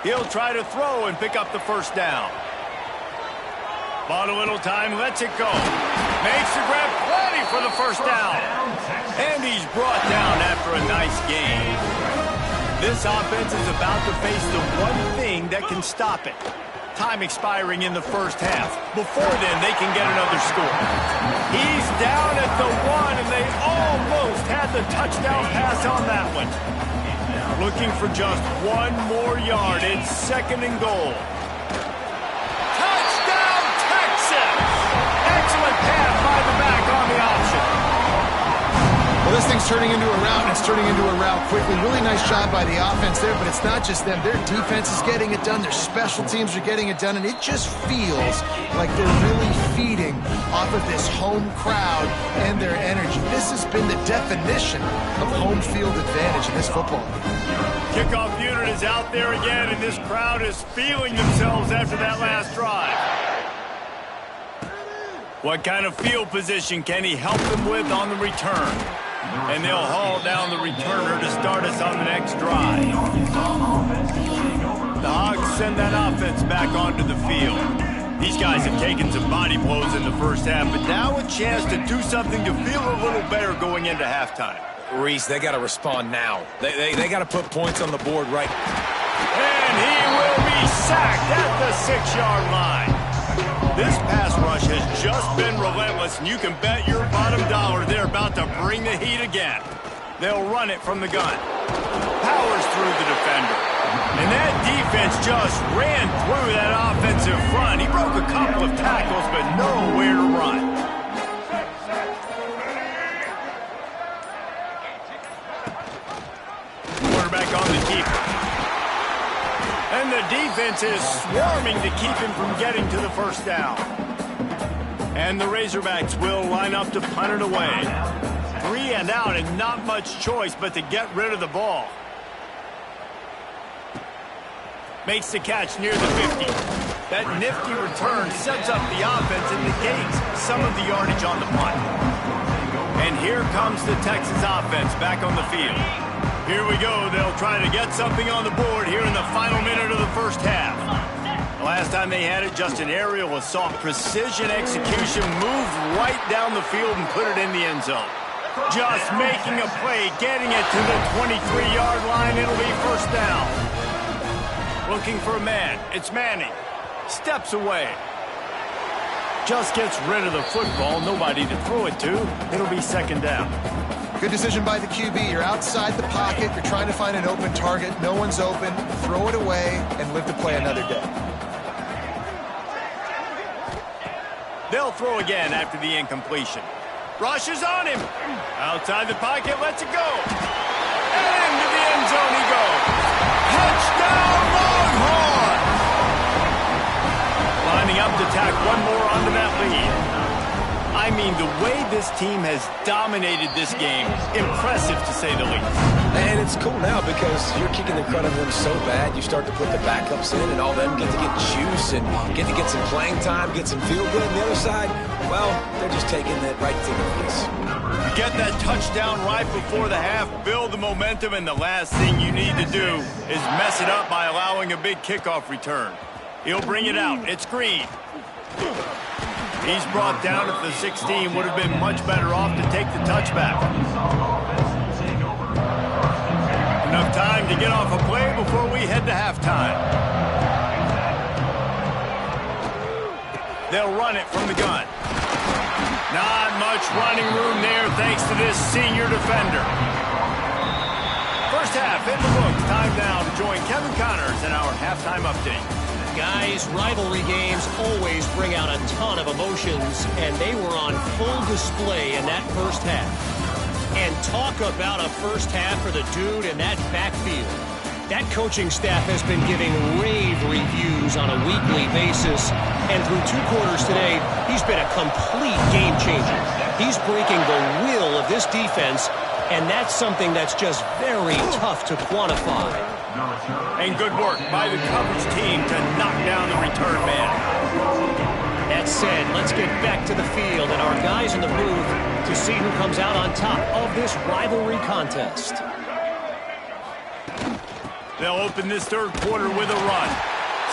He'll try to throw and pick up the 1st down. Bought a little time, lets it go. Makes the grab, plenty for the 1st down. And he's brought down after a nice game. This offense is about to face the one thing that can stop it. Time expiring in the 1st half. Before then, they can get another score. He's down at the 1, and they almost had the touchdown pass on that one. Looking for just 1 more yard. It's 2nd and goal. Touchdown, Texas! Excellent pass by the back on the option. Well, this thing's turning into a rout, and it's turning into a rout quickly. Really nice job by the offense there, but it's not just them. Their defense is getting it done. Their special teams are getting it done, and it just feels like they're really feeding off of this home crowd and their energy. This has been the definition of home field advantage in this football. Kickoff unit is out there again, and this crowd is feeling themselves after that last drive. What kind of field position can he help them with on the return? And they'll haul down the returner to start us on the next drive. The Hogs send that offense back onto the field. These guys have taken some body blows in the 1st half, but now a chance to do something to feel a little better going into halftime. Reese, they got to respond now. They got to put points on the board right. And he will be sacked at the 6-yard line. This pass rush has just been relentless, and you can bet your bottom dollar they're about to bring the heat again. They'll run it from the gun. Powers through the defender. And that defense just ran through that offensive front. He broke a couple of tackles, but nowhere to run. Quarterback on the keeper. And the defense is swarming to keep him from getting to the 1st down. And the Razorbacks will line up to punt it away. 3 and out, and not much choice but to get rid of the ball. Makes the catch near the 50. That nifty return sets up the offense and negates some of the yardage on the punt. And here comes the Texas offense back on the field. Here we go. They'll try to get something on the board here in the final minute of the 1st half. The last time they had it, just an aerial assault. Precision execution, moved right down the field and put it in the end zone. Just making a play, getting it to the 23-yard line. It'll be 1st down. Looking for a man. It's Manning. Steps away. Just gets rid of the football. Nobody to throw it to. It'll be 2nd down. Good decision by the QB. You're outside the pocket. You're trying to find an open target. No one's open. Throw it away and live to play another day. They'll throw again after the incompletion. Rush is on him. Outside the pocket, lets it go. And into the end zone he goes. Touchdown, Longhorns! Lining up to tack one more onto that lead. I mean, the way this team has dominated this game, impressive to say the least. And it's cool now because you're kicking the crud out of them so bad, you start to put the backups in, and all them get to get juice and get to get some playing time, get some feel good. And the other side, well, they're just taking that right to the face. Get that touchdown right before the half, build the momentum, and the last thing you need to do is mess it up by allowing a big kickoff return. He'll bring it out. It's Green. He's brought down at the 16. Would have been much better off to take the touchback. Enough time to get off a play before we head to halftime. They'll run it from the gun. Not much running room there thanks to this senior defender. 1st half in the books. Time now to join Kevin Connors in our halftime update. Guys, rivalry games always bring out a ton of emotions, and they were on full display in that first half. And talk about a first half for the dude in that backfield. That coaching staff has been giving rave reviews on a weekly basis, and through 2 quarters today, he's been a complete game changer. He's breaking the will of this defense, and that's something that's just very tough to quantify. And good work by the coverage team to knock down the return man. That said, let's get back to the field and our guys in the booth to see who comes out on top of this rivalry contest. They'll open this third quarter with a run.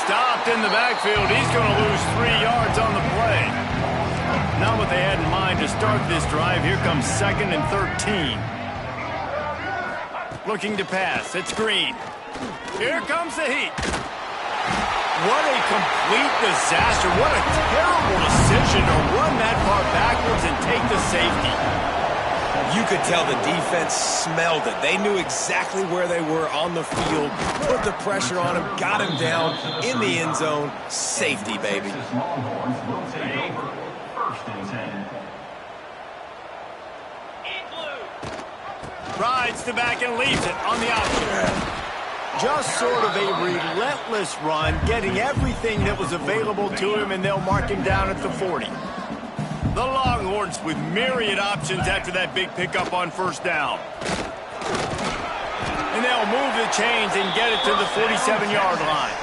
Stopped in the backfield. He's going to lose 3 yards on the play. Not what they had in mind to start this drive. Here comes 2nd and 13. Looking to pass. It's Green. Here comes the heat. What a complete disaster. What a terrible decision to run that far backwards and take the safety. You could tell the defense smelled it. They knew exactly where they were on the field, put the pressure on him, got him down in the end zone. Safety, baby. Rides to back and leaves it on the option. Just sort of a relentless run, getting everything that was available to him, and they'll mark him down at the 40. The Longhorns with myriad options after that big pickup on first down. And they'll move the chains and get it to the 47-yard line.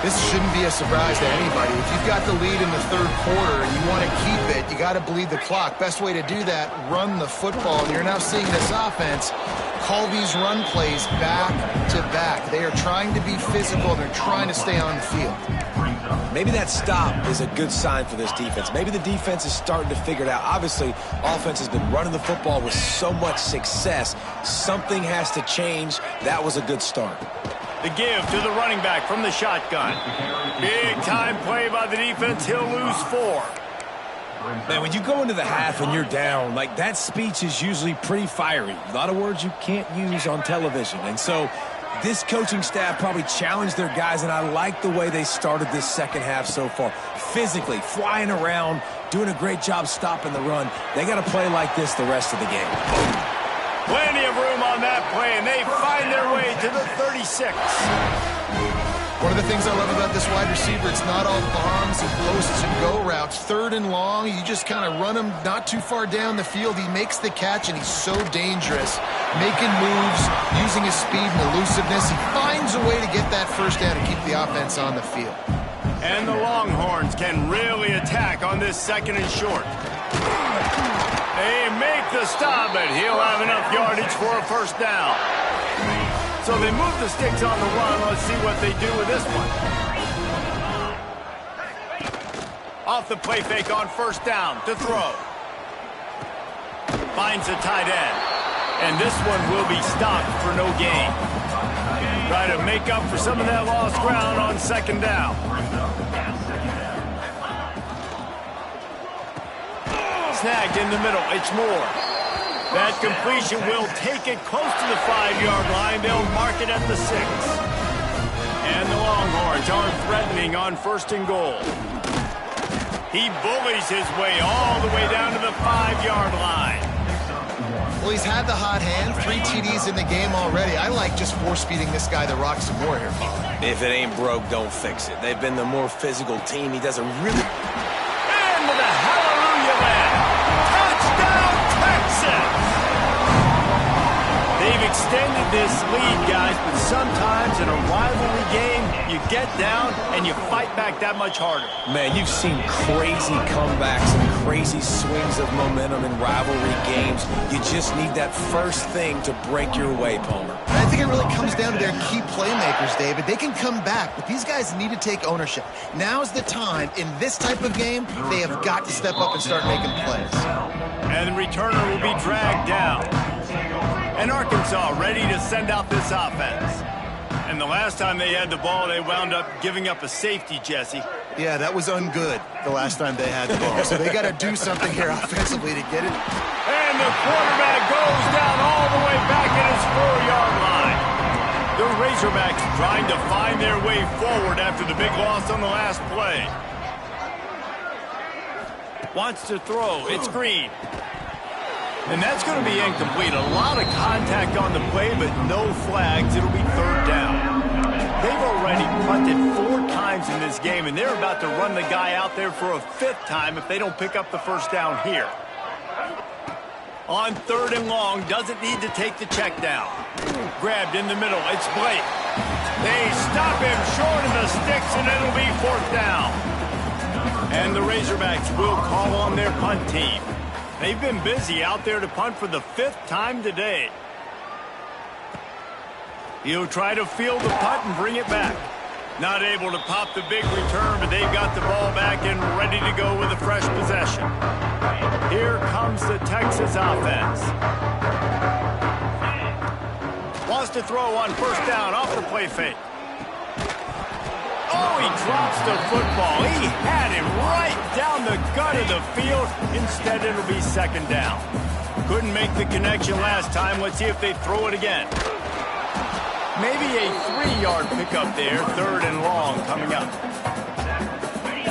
This shouldn't be a surprise to anybody. If you've got the lead in the third quarter and you want to keep it, you got to bleed the clock. Best way to do that, run the football. And you're now seeing this offense call these run plays back to back. They are trying to be physical. They're trying to stay on the field. Maybe that stop is a good sign for this defense. Maybe the defense is starting to figure it out. Obviously, offense has been running the football with so much success. Something has to change. That was a good start. The give to the running back from the shotgun. Big time play by the defense. He'll lose 4. Man, when you go into the half and you're down, like that speech is usually pretty fiery. A lot of words you can't use on television. And so this coaching staff probably challenged their guys, and I like the way they started this second half so far. Physically, flying around, doing a great job stopping the run. They got to play like this the rest of the game. Plenty of room on that play, and they find their way to the 36. One of the things I love about this wide receiver, it's not all bombs and posts and go routes. 3rd and long, you just kind of run him not too far down the field. He makes the catch, and he's so dangerous, making moves, using his speed and elusiveness. He finds a way to get that first down and keep the offense on the field. And the Longhorns can really attack on this 2nd and short. They make the stop, but he'll have enough yardage for a first down. So they move the sticks on the run. Let's see what they do with this one. Off the play fake on first down to throw. Finds a tight end. And this one will be stopped for no gain. Try to make up for some of that lost ground on 2nd down. Snagged in the middle. It's Moore. That completion will take it close to the 5-yard line. They'll mark it at the 6. And the Longhorns aren't threatening on 1st and goal. He bullies his way all the way down to the 5-yard line. Well, he's had the hot hand, 3 TDs in the game already. I like just force-feeding this guy the rock some more here. If it ain't broke, don't fix it. They've been the more physical team. He does a really... And with a hallelujah land. Touchdown, Texas! They've extended this lead, guys, but sometimes in a rivalry game, you get down and you fight back that much harder. Man, you've seen crazy comebacks and crazy swings of momentum in rivalry games. You just need that first thing to break your way, Palmer. And I think it really comes down to their key playmakers, David. They can come back, but these guys need to take ownership. Now's the time. In this type of game, they have got to step up and start making plays. And the returner will be dragged down. And Arkansas ready to send out this offense. And the last time they had the ball, they wound up giving up a safety, Jesse. Yeah, that was ungood the last time they had the ball. So they got to do something here offensively to get it. And the quarterback goes down all the way back at his 4-yard line. The Razorbacks trying to find their way forward after the big loss on the last play. Wants to throw. It's Green. And that's going to be incomplete. A lot of contact on the play, but no flags. It'll be third down. They've already punted 4 times in this game, and they're about to run the guy out there for a 5th time if they don't pick up the first down here. On 3rd and long, doesn't need to take the check down. Grabbed in the middle. It's Blake. They stop him short of the sticks, and it'll be 4th down. And the Razorbacks will call on their punt team. They've been busy out there to punt for the 5th time today. He'll try to field the punt and bring it back. Not able to pop the big return, but they've got the ball back and ready to go with a fresh possession. Here comes the Texas offense. Wants to throw on 1st down off the play fake. Oh, he drops the football. He had him right down the gut of the field. Instead, it'll be 2nd down. Couldn't make the connection last time. Let's see if they throw it again. Maybe a 3-yard pickup there. 3rd and long coming up.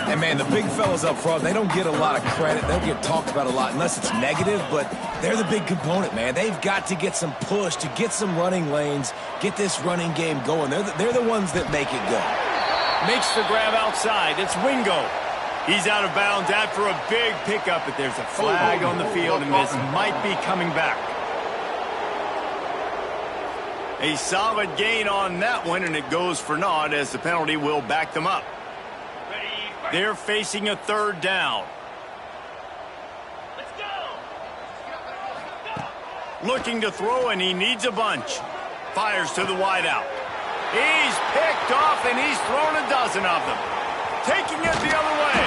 And, man, the big fellas up front, they don't get a lot of credit. They don't get talked about a lot unless it's negative, but they're the big component, man. They've got to get some push, to get some running lanes, get this running game going. They're the ones that make it go. Makes the grab outside. It's Wingo. He's out of bounds after a big pickup, but there's a flag on the field, and this might be coming back. A solid gain on that one, and it goes for naught as the penalty will back them up. They're facing a 3rd down. Let's go. Looking to throw, and he needs a bunch. Fires to the wideout. He's picked off, and he's thrown a dozen of them. Taking it the other way.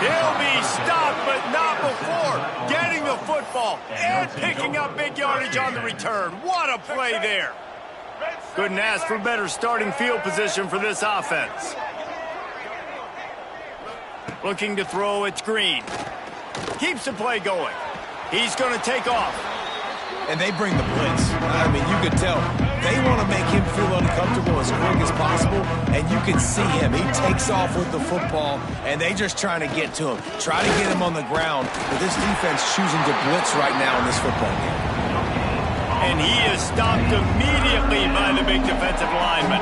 He'll be stopped, but not before getting the football and picking up big yardage on the return. What a play there. Couldn't ask for better starting field position for this offense. Looking to throw, it's Green. Keeps the play going. He's going to take off. And they bring the blitz. I mean, you could tell. They want to make him feel uncomfortable as quick as possible, and you can see him. He takes off with the football, and they just trying to get to him. Try to get him on the ground, but this defense choosing to blitz right now in this football game. And he is stopped immediately by the big defensive lineman.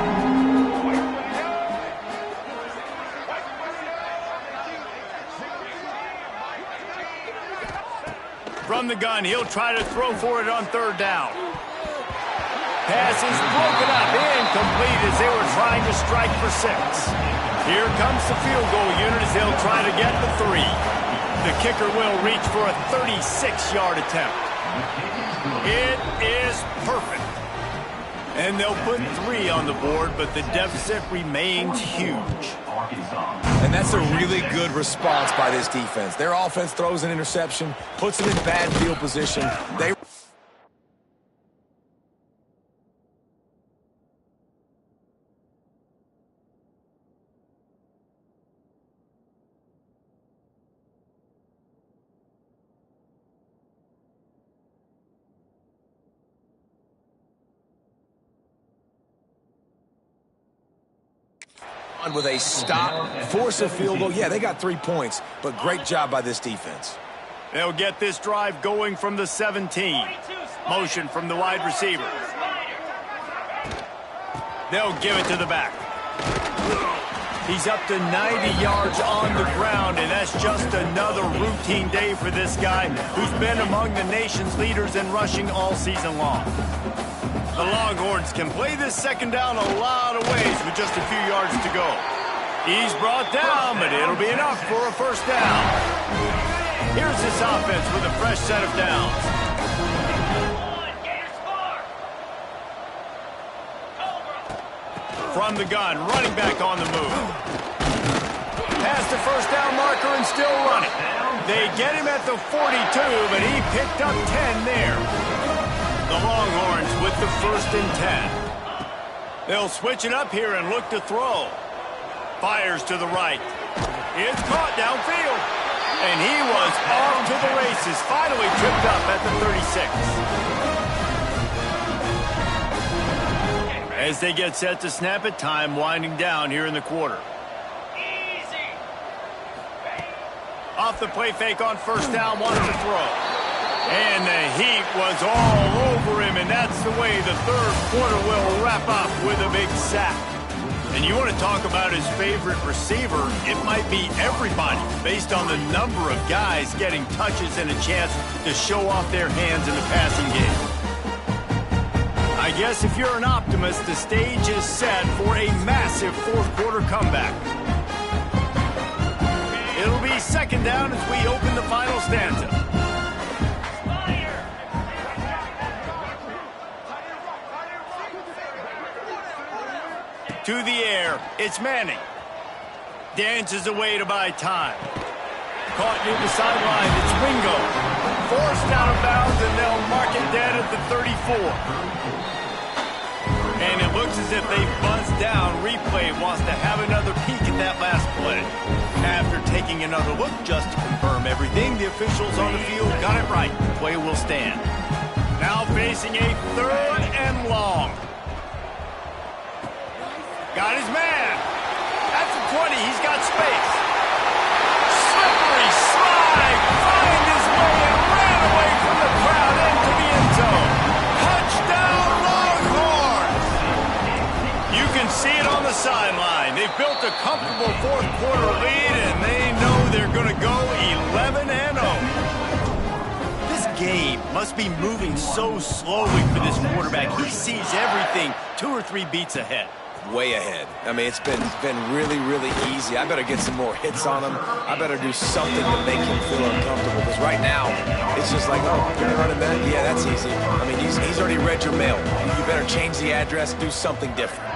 From the gun, he'll try to throw for it on 3rd down. Pass is broken up, incomplete as they were trying to strike for 6. Here comes the field goal unit as they'll try to get the 3. The kicker will reach for a 36-yard attempt. It is perfect. And they'll put 3 on the board, but the deficit remains huge. And that's a really good response by this defense. Their offense throws an interception, puts them in bad field position. They with a stop, force a field goal. Yeah, they got 3 points, but great job by this defense. They'll get this drive going from the 17. Motion from the wide receiver. They'll give it to the back. He's up to 90 yards on the ground, and that's just another routine day for this guy who's been among the nation's leaders in rushing all season long. The Longhorns can play this 2nd down a lot of ways with just a few yards to go. He's brought down, but it'll be enough for a 1st down. Here's this offense with a fresh set of downs. From the gun, running back on the move. Past the 1st down marker and still running. They get him at the 42, but he picked up 10 there. The Longhorns with the 1st and 10. They'll switch it up here and look to throw. Fires to the right. It's caught downfield. And he was off to the races. Finally tripped up at the 36. As they get set to snap it, time winding down here in the quarter. Off the play fake on first down, wants to throw. And the heat was all over him, and that's the way the third quarter will wrap up with a big sack. And you want to talk about his favorite receiver, it might be everybody based on the number of guys getting touches and a chance to show off their hands in the passing game. I guess if you're an optimist, the stage is set for a massive fourth quarter comeback. It'll be second down as we open the final stanza. To the air, it's Manning. Dances away to buy time. Caught near the sideline, it's Ringo. Forced out of bounds, and they'll mark it dead at the 34. And it looks as if they've buzzed down. Replay wants to have another peek at that last play. After taking another look just to confirm everything, the officials on the field got it right. The play will stand. Now facing a third and long. Got his man. At the 20, he's got space. Slippery slide. Find his way and ran away from the crowd into the end zone. Touchdown, Longhorns. You can see it on the sideline. They've built a comfortable fourth quarter lead, and they know they're going to go 11-0. This game must be moving so slowly for this quarterback. He sees everything 2 or 3 beats ahead. Way ahead. I mean, it's been really, really easy. I better get some more hits on him. I better do something to make him feel uncomfortable. Because right now, it's just like, oh, you're running that? Yeah, that's easy. I mean, he's already read your mail. You better change the address, do something different.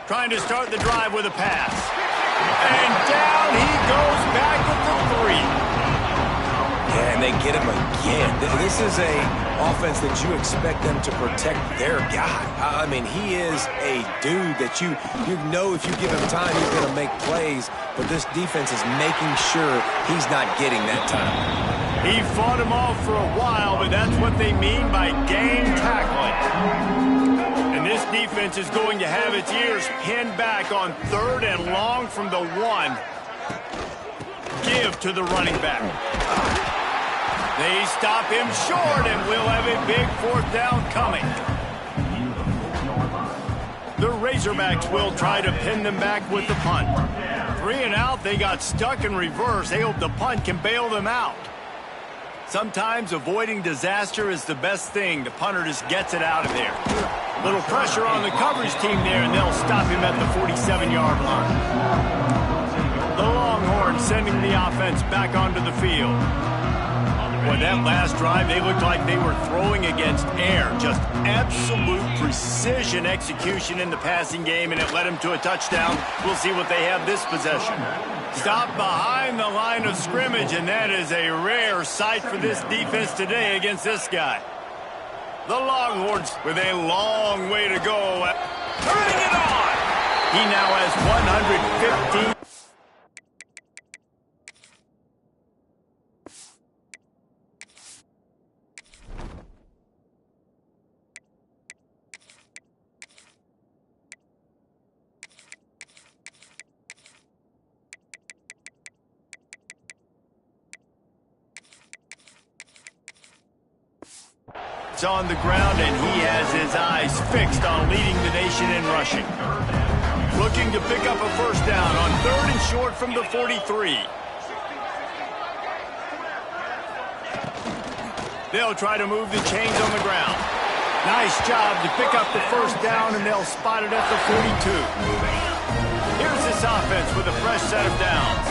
Trying to start the drive with a pass. And down he goes back at the 3. Yeah, and they get him again. This is a offense that you expect them to protect their guy. I mean, he is a dude that you know if you give him time, he's going to make plays. But this defense is making sure he's not getting that time. He fought him off for a while, but that's what they mean by game tackling. And this defense is going to have its ears pinned back on third and long from the 1. Give to the running back. They stop him short, and we'll have a big fourth down coming. The Razorbacks will try to pin them back with the punt. 3 and out, they got stuck in reverse. They hope the punt can bail them out. Sometimes avoiding disaster is the best thing. The punter just gets it out of there. Little pressure on the coverage team there, and they'll stop him at the 47-yard line. The Longhorns sending the offense back onto the field. Boy, that last drive, they looked like they were throwing against air. Just absolute precision execution in the passing game, and it led them to a touchdown. We'll see what they have this possession. Stop behind the line of scrimmage, and that is a rare sight for this defense today against this guy. The Longhorns with a long way to go. Turning it on! He now has 115. On the ground, and he has his eyes fixed on leading the nation in rushing. Looking to pick up a first down on 3rd and short from the 43. They'll try to move the chains on the ground. Nice job to pick up the first down, and they'll spot it at the 42. Here's this offense with a fresh set of downs.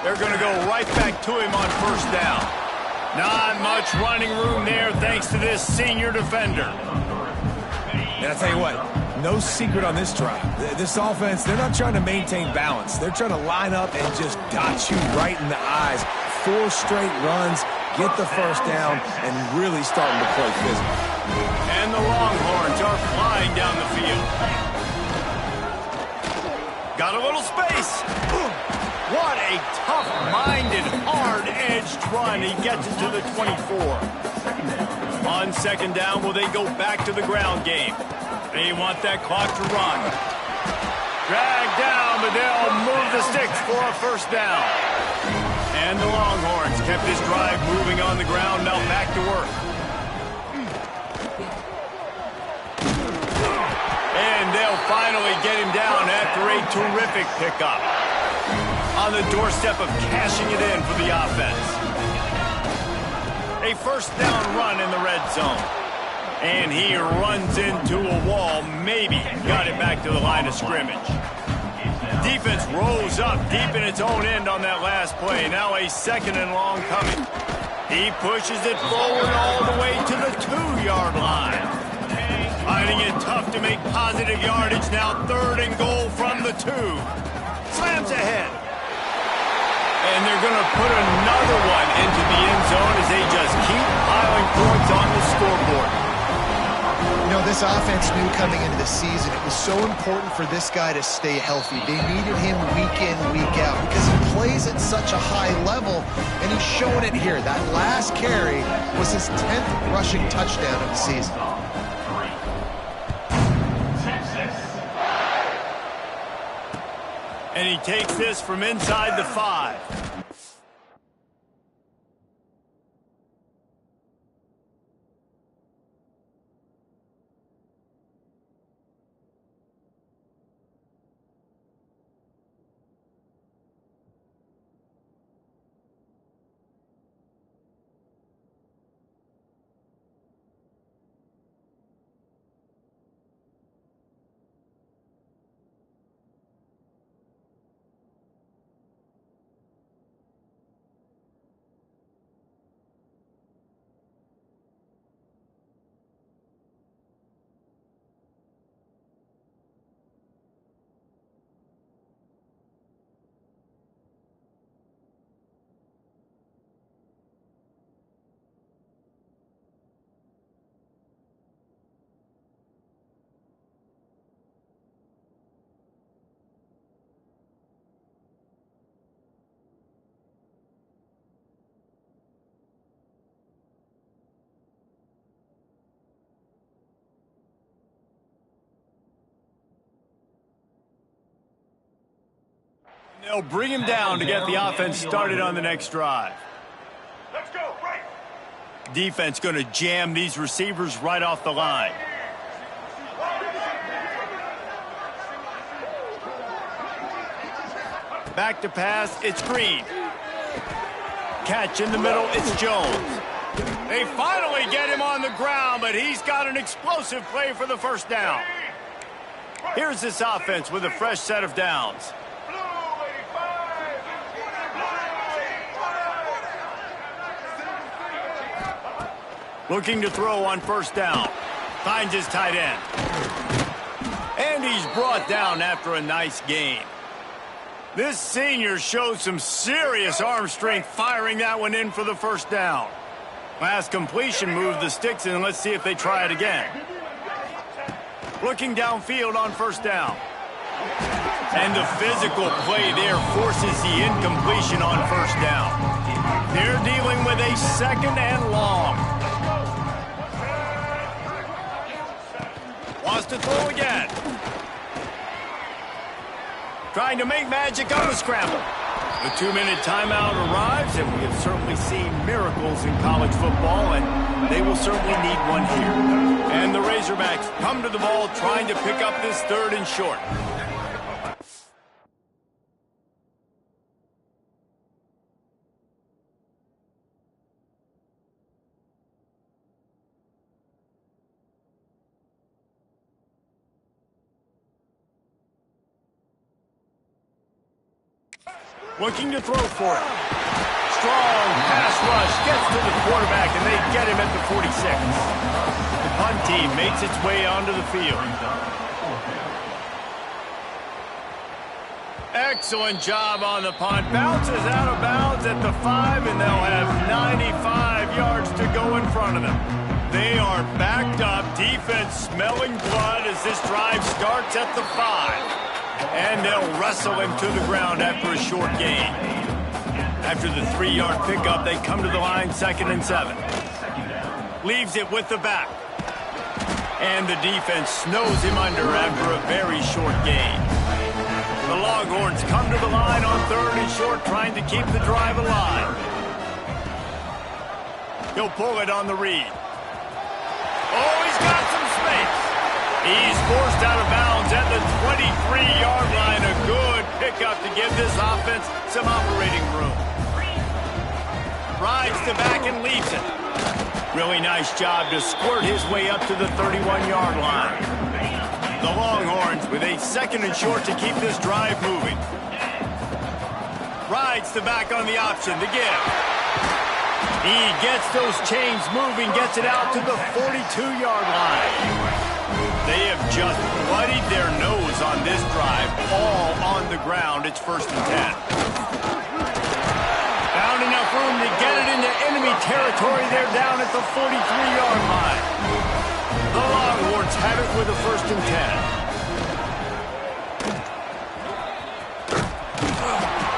They're going to go right back to him on first down. Not much running room there thanks to this senior defender. And I tell you what, no secret on this drive. This offense, they're not trying to maintain balance. They're trying to line up and just dot you right in the eyes. 4 straight runs, get the first down, and really starting to play physical. And the Longhorns are flying down the field. Got a little space. What a tough-minded, hard-edged run. He gets it to the 24. On second down, will they go back to the ground game? They want that clock to run. Dragged down, but they'll move the sticks for a first down. And the Longhorns kept this drive moving on the ground, now back to work. And they'll finally get him down after a terrific pickup. On the doorstep of cashing it in for the offense. A first down run in the red zone. And he runs into a wall, maybe got it back to the line of scrimmage. Defense rose up deep in its own end on that last play. Now a second and long coming. He pushes it forward all the way to the 2-yard line. Finding it tough to make positive yardage. Now third and goal from the 2. Slams ahead. And they're going to put another one into the end zone as they just keep piling points on the scoreboard. You know, this offense knew coming into the season it was so important for this guy to stay healthy. They needed him week in, week out because he plays at such a high level, and he's showing it here. That last carry was his 10th rushing touchdown of the season. And he takes this from inside the 5. They'll bring him down to get the offense started on the next drive. Let's go, right. Defense going to jam these receivers right off the line. Back to pass, it's Green. Catch in the middle, it's Jones. They finally get him on the ground, but he's got an explosive play for the first down. Here's this offense with a fresh set of downs. Looking to throw on first down. Finds his tight end. And he's brought down after a nice gain. This senior shows some serious arm strength firing that one in for the first down. Last completion moved the sticks, and let's see if they try it again. Looking downfield on first down. And the physical play there forces the incompletion on first down. They're dealing with a second and long. Wants to throw again. Trying to make magic on the scramble. The 2-minute timeout arrives, and we have certainly seen miracles in college football, and they will certainly need one here. And the Razorbacks come to the ball trying to pick up this third and short. Looking to throw for it. Strong pass rush gets to the quarterback, and they get him at the 46. The punt team makes its way onto the field. Excellent job on the punt. Bounces out of bounds at the 5, and they'll have 95 yards to go in front of them. They are backed up. Defense smelling blood as this drive starts at the 5. And they'll wrestle him to the ground after a short gain. After the 3-yard pickup, they come to the line 2nd and 7. Leaves it with the back. And the defense snows him under after a very short gain. The Longhorns come to the line on 3rd and short, trying to keep the drive alive. He'll pull it on the read. Oh, he's got some space. He's forced out of bounds at the 23-yard line. A good pickup to give this offense some operating room. Rides to back and leaves it. Really nice job to squirt his way up to the 31-yard line. The Longhorns with a 2nd and short to keep this drive moving. Rides to back on the option to give. He gets those chains moving, gets it out to the 42-yard line. They have just bloodied their nose on this drive, all on the ground. It's 1st and 10. Found enough room to get it into enemy territory. They're down at the 43-yard line. The Longhorns have it with a 1st and 10.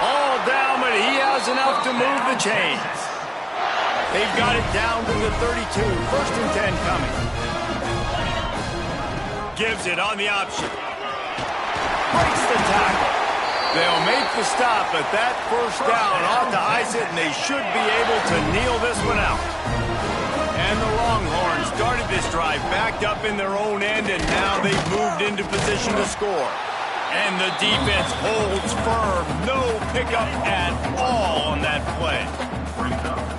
All down, but he has enough to move the chains. They've got it down to the 32. 1st and 10 coming. Gives it on the option. Breaks the tackle. They'll make the stop, but that 1st down ought to ice it, and they should be able to kneel this one out. And the Longhorns started this drive backed up in their own end, and now they've moved into position to score. And the defense holds firm. No pickup at all on that play.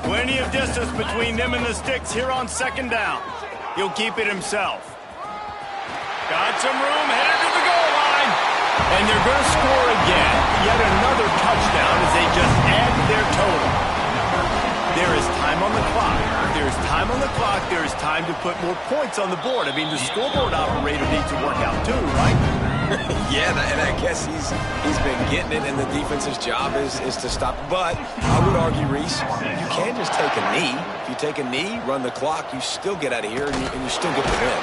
Plenty of distance between them and the sticks here on 2nd down. He'll keep it himself. Got some room, headed to the goal line. And they're going to score again. Yet another touchdown as they just add to their total. There is time on the clock. If there is time on the clock, there is time to put more points on the board. I mean, the scoreboard operator needs to work out too, right? Yeah, and I guess he's been getting it, and the defense's job is to stop. But I would argue, Reese, you can't just take a knee. If you take a knee, run the clock, you still get out of here, and you still get the win.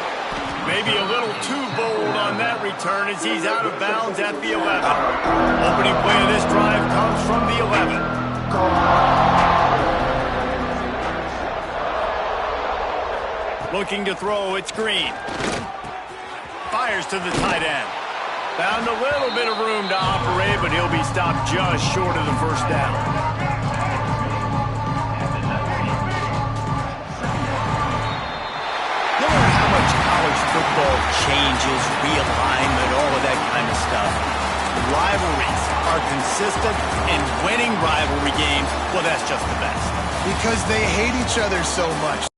Maybe a little too bold on that return as he's out of bounds at the 11. Opening play of this drive comes from the 11. Looking to throw, it's Green. Fires to the tight end. Found a little bit of room to operate, but he'll be stopped just short of the 1st down. You learn how much college football changes, realignment, all of that kind of stuff. Rivalries are consistent, and winning rivalry games, well, that's just the best. Because they hate each other so much.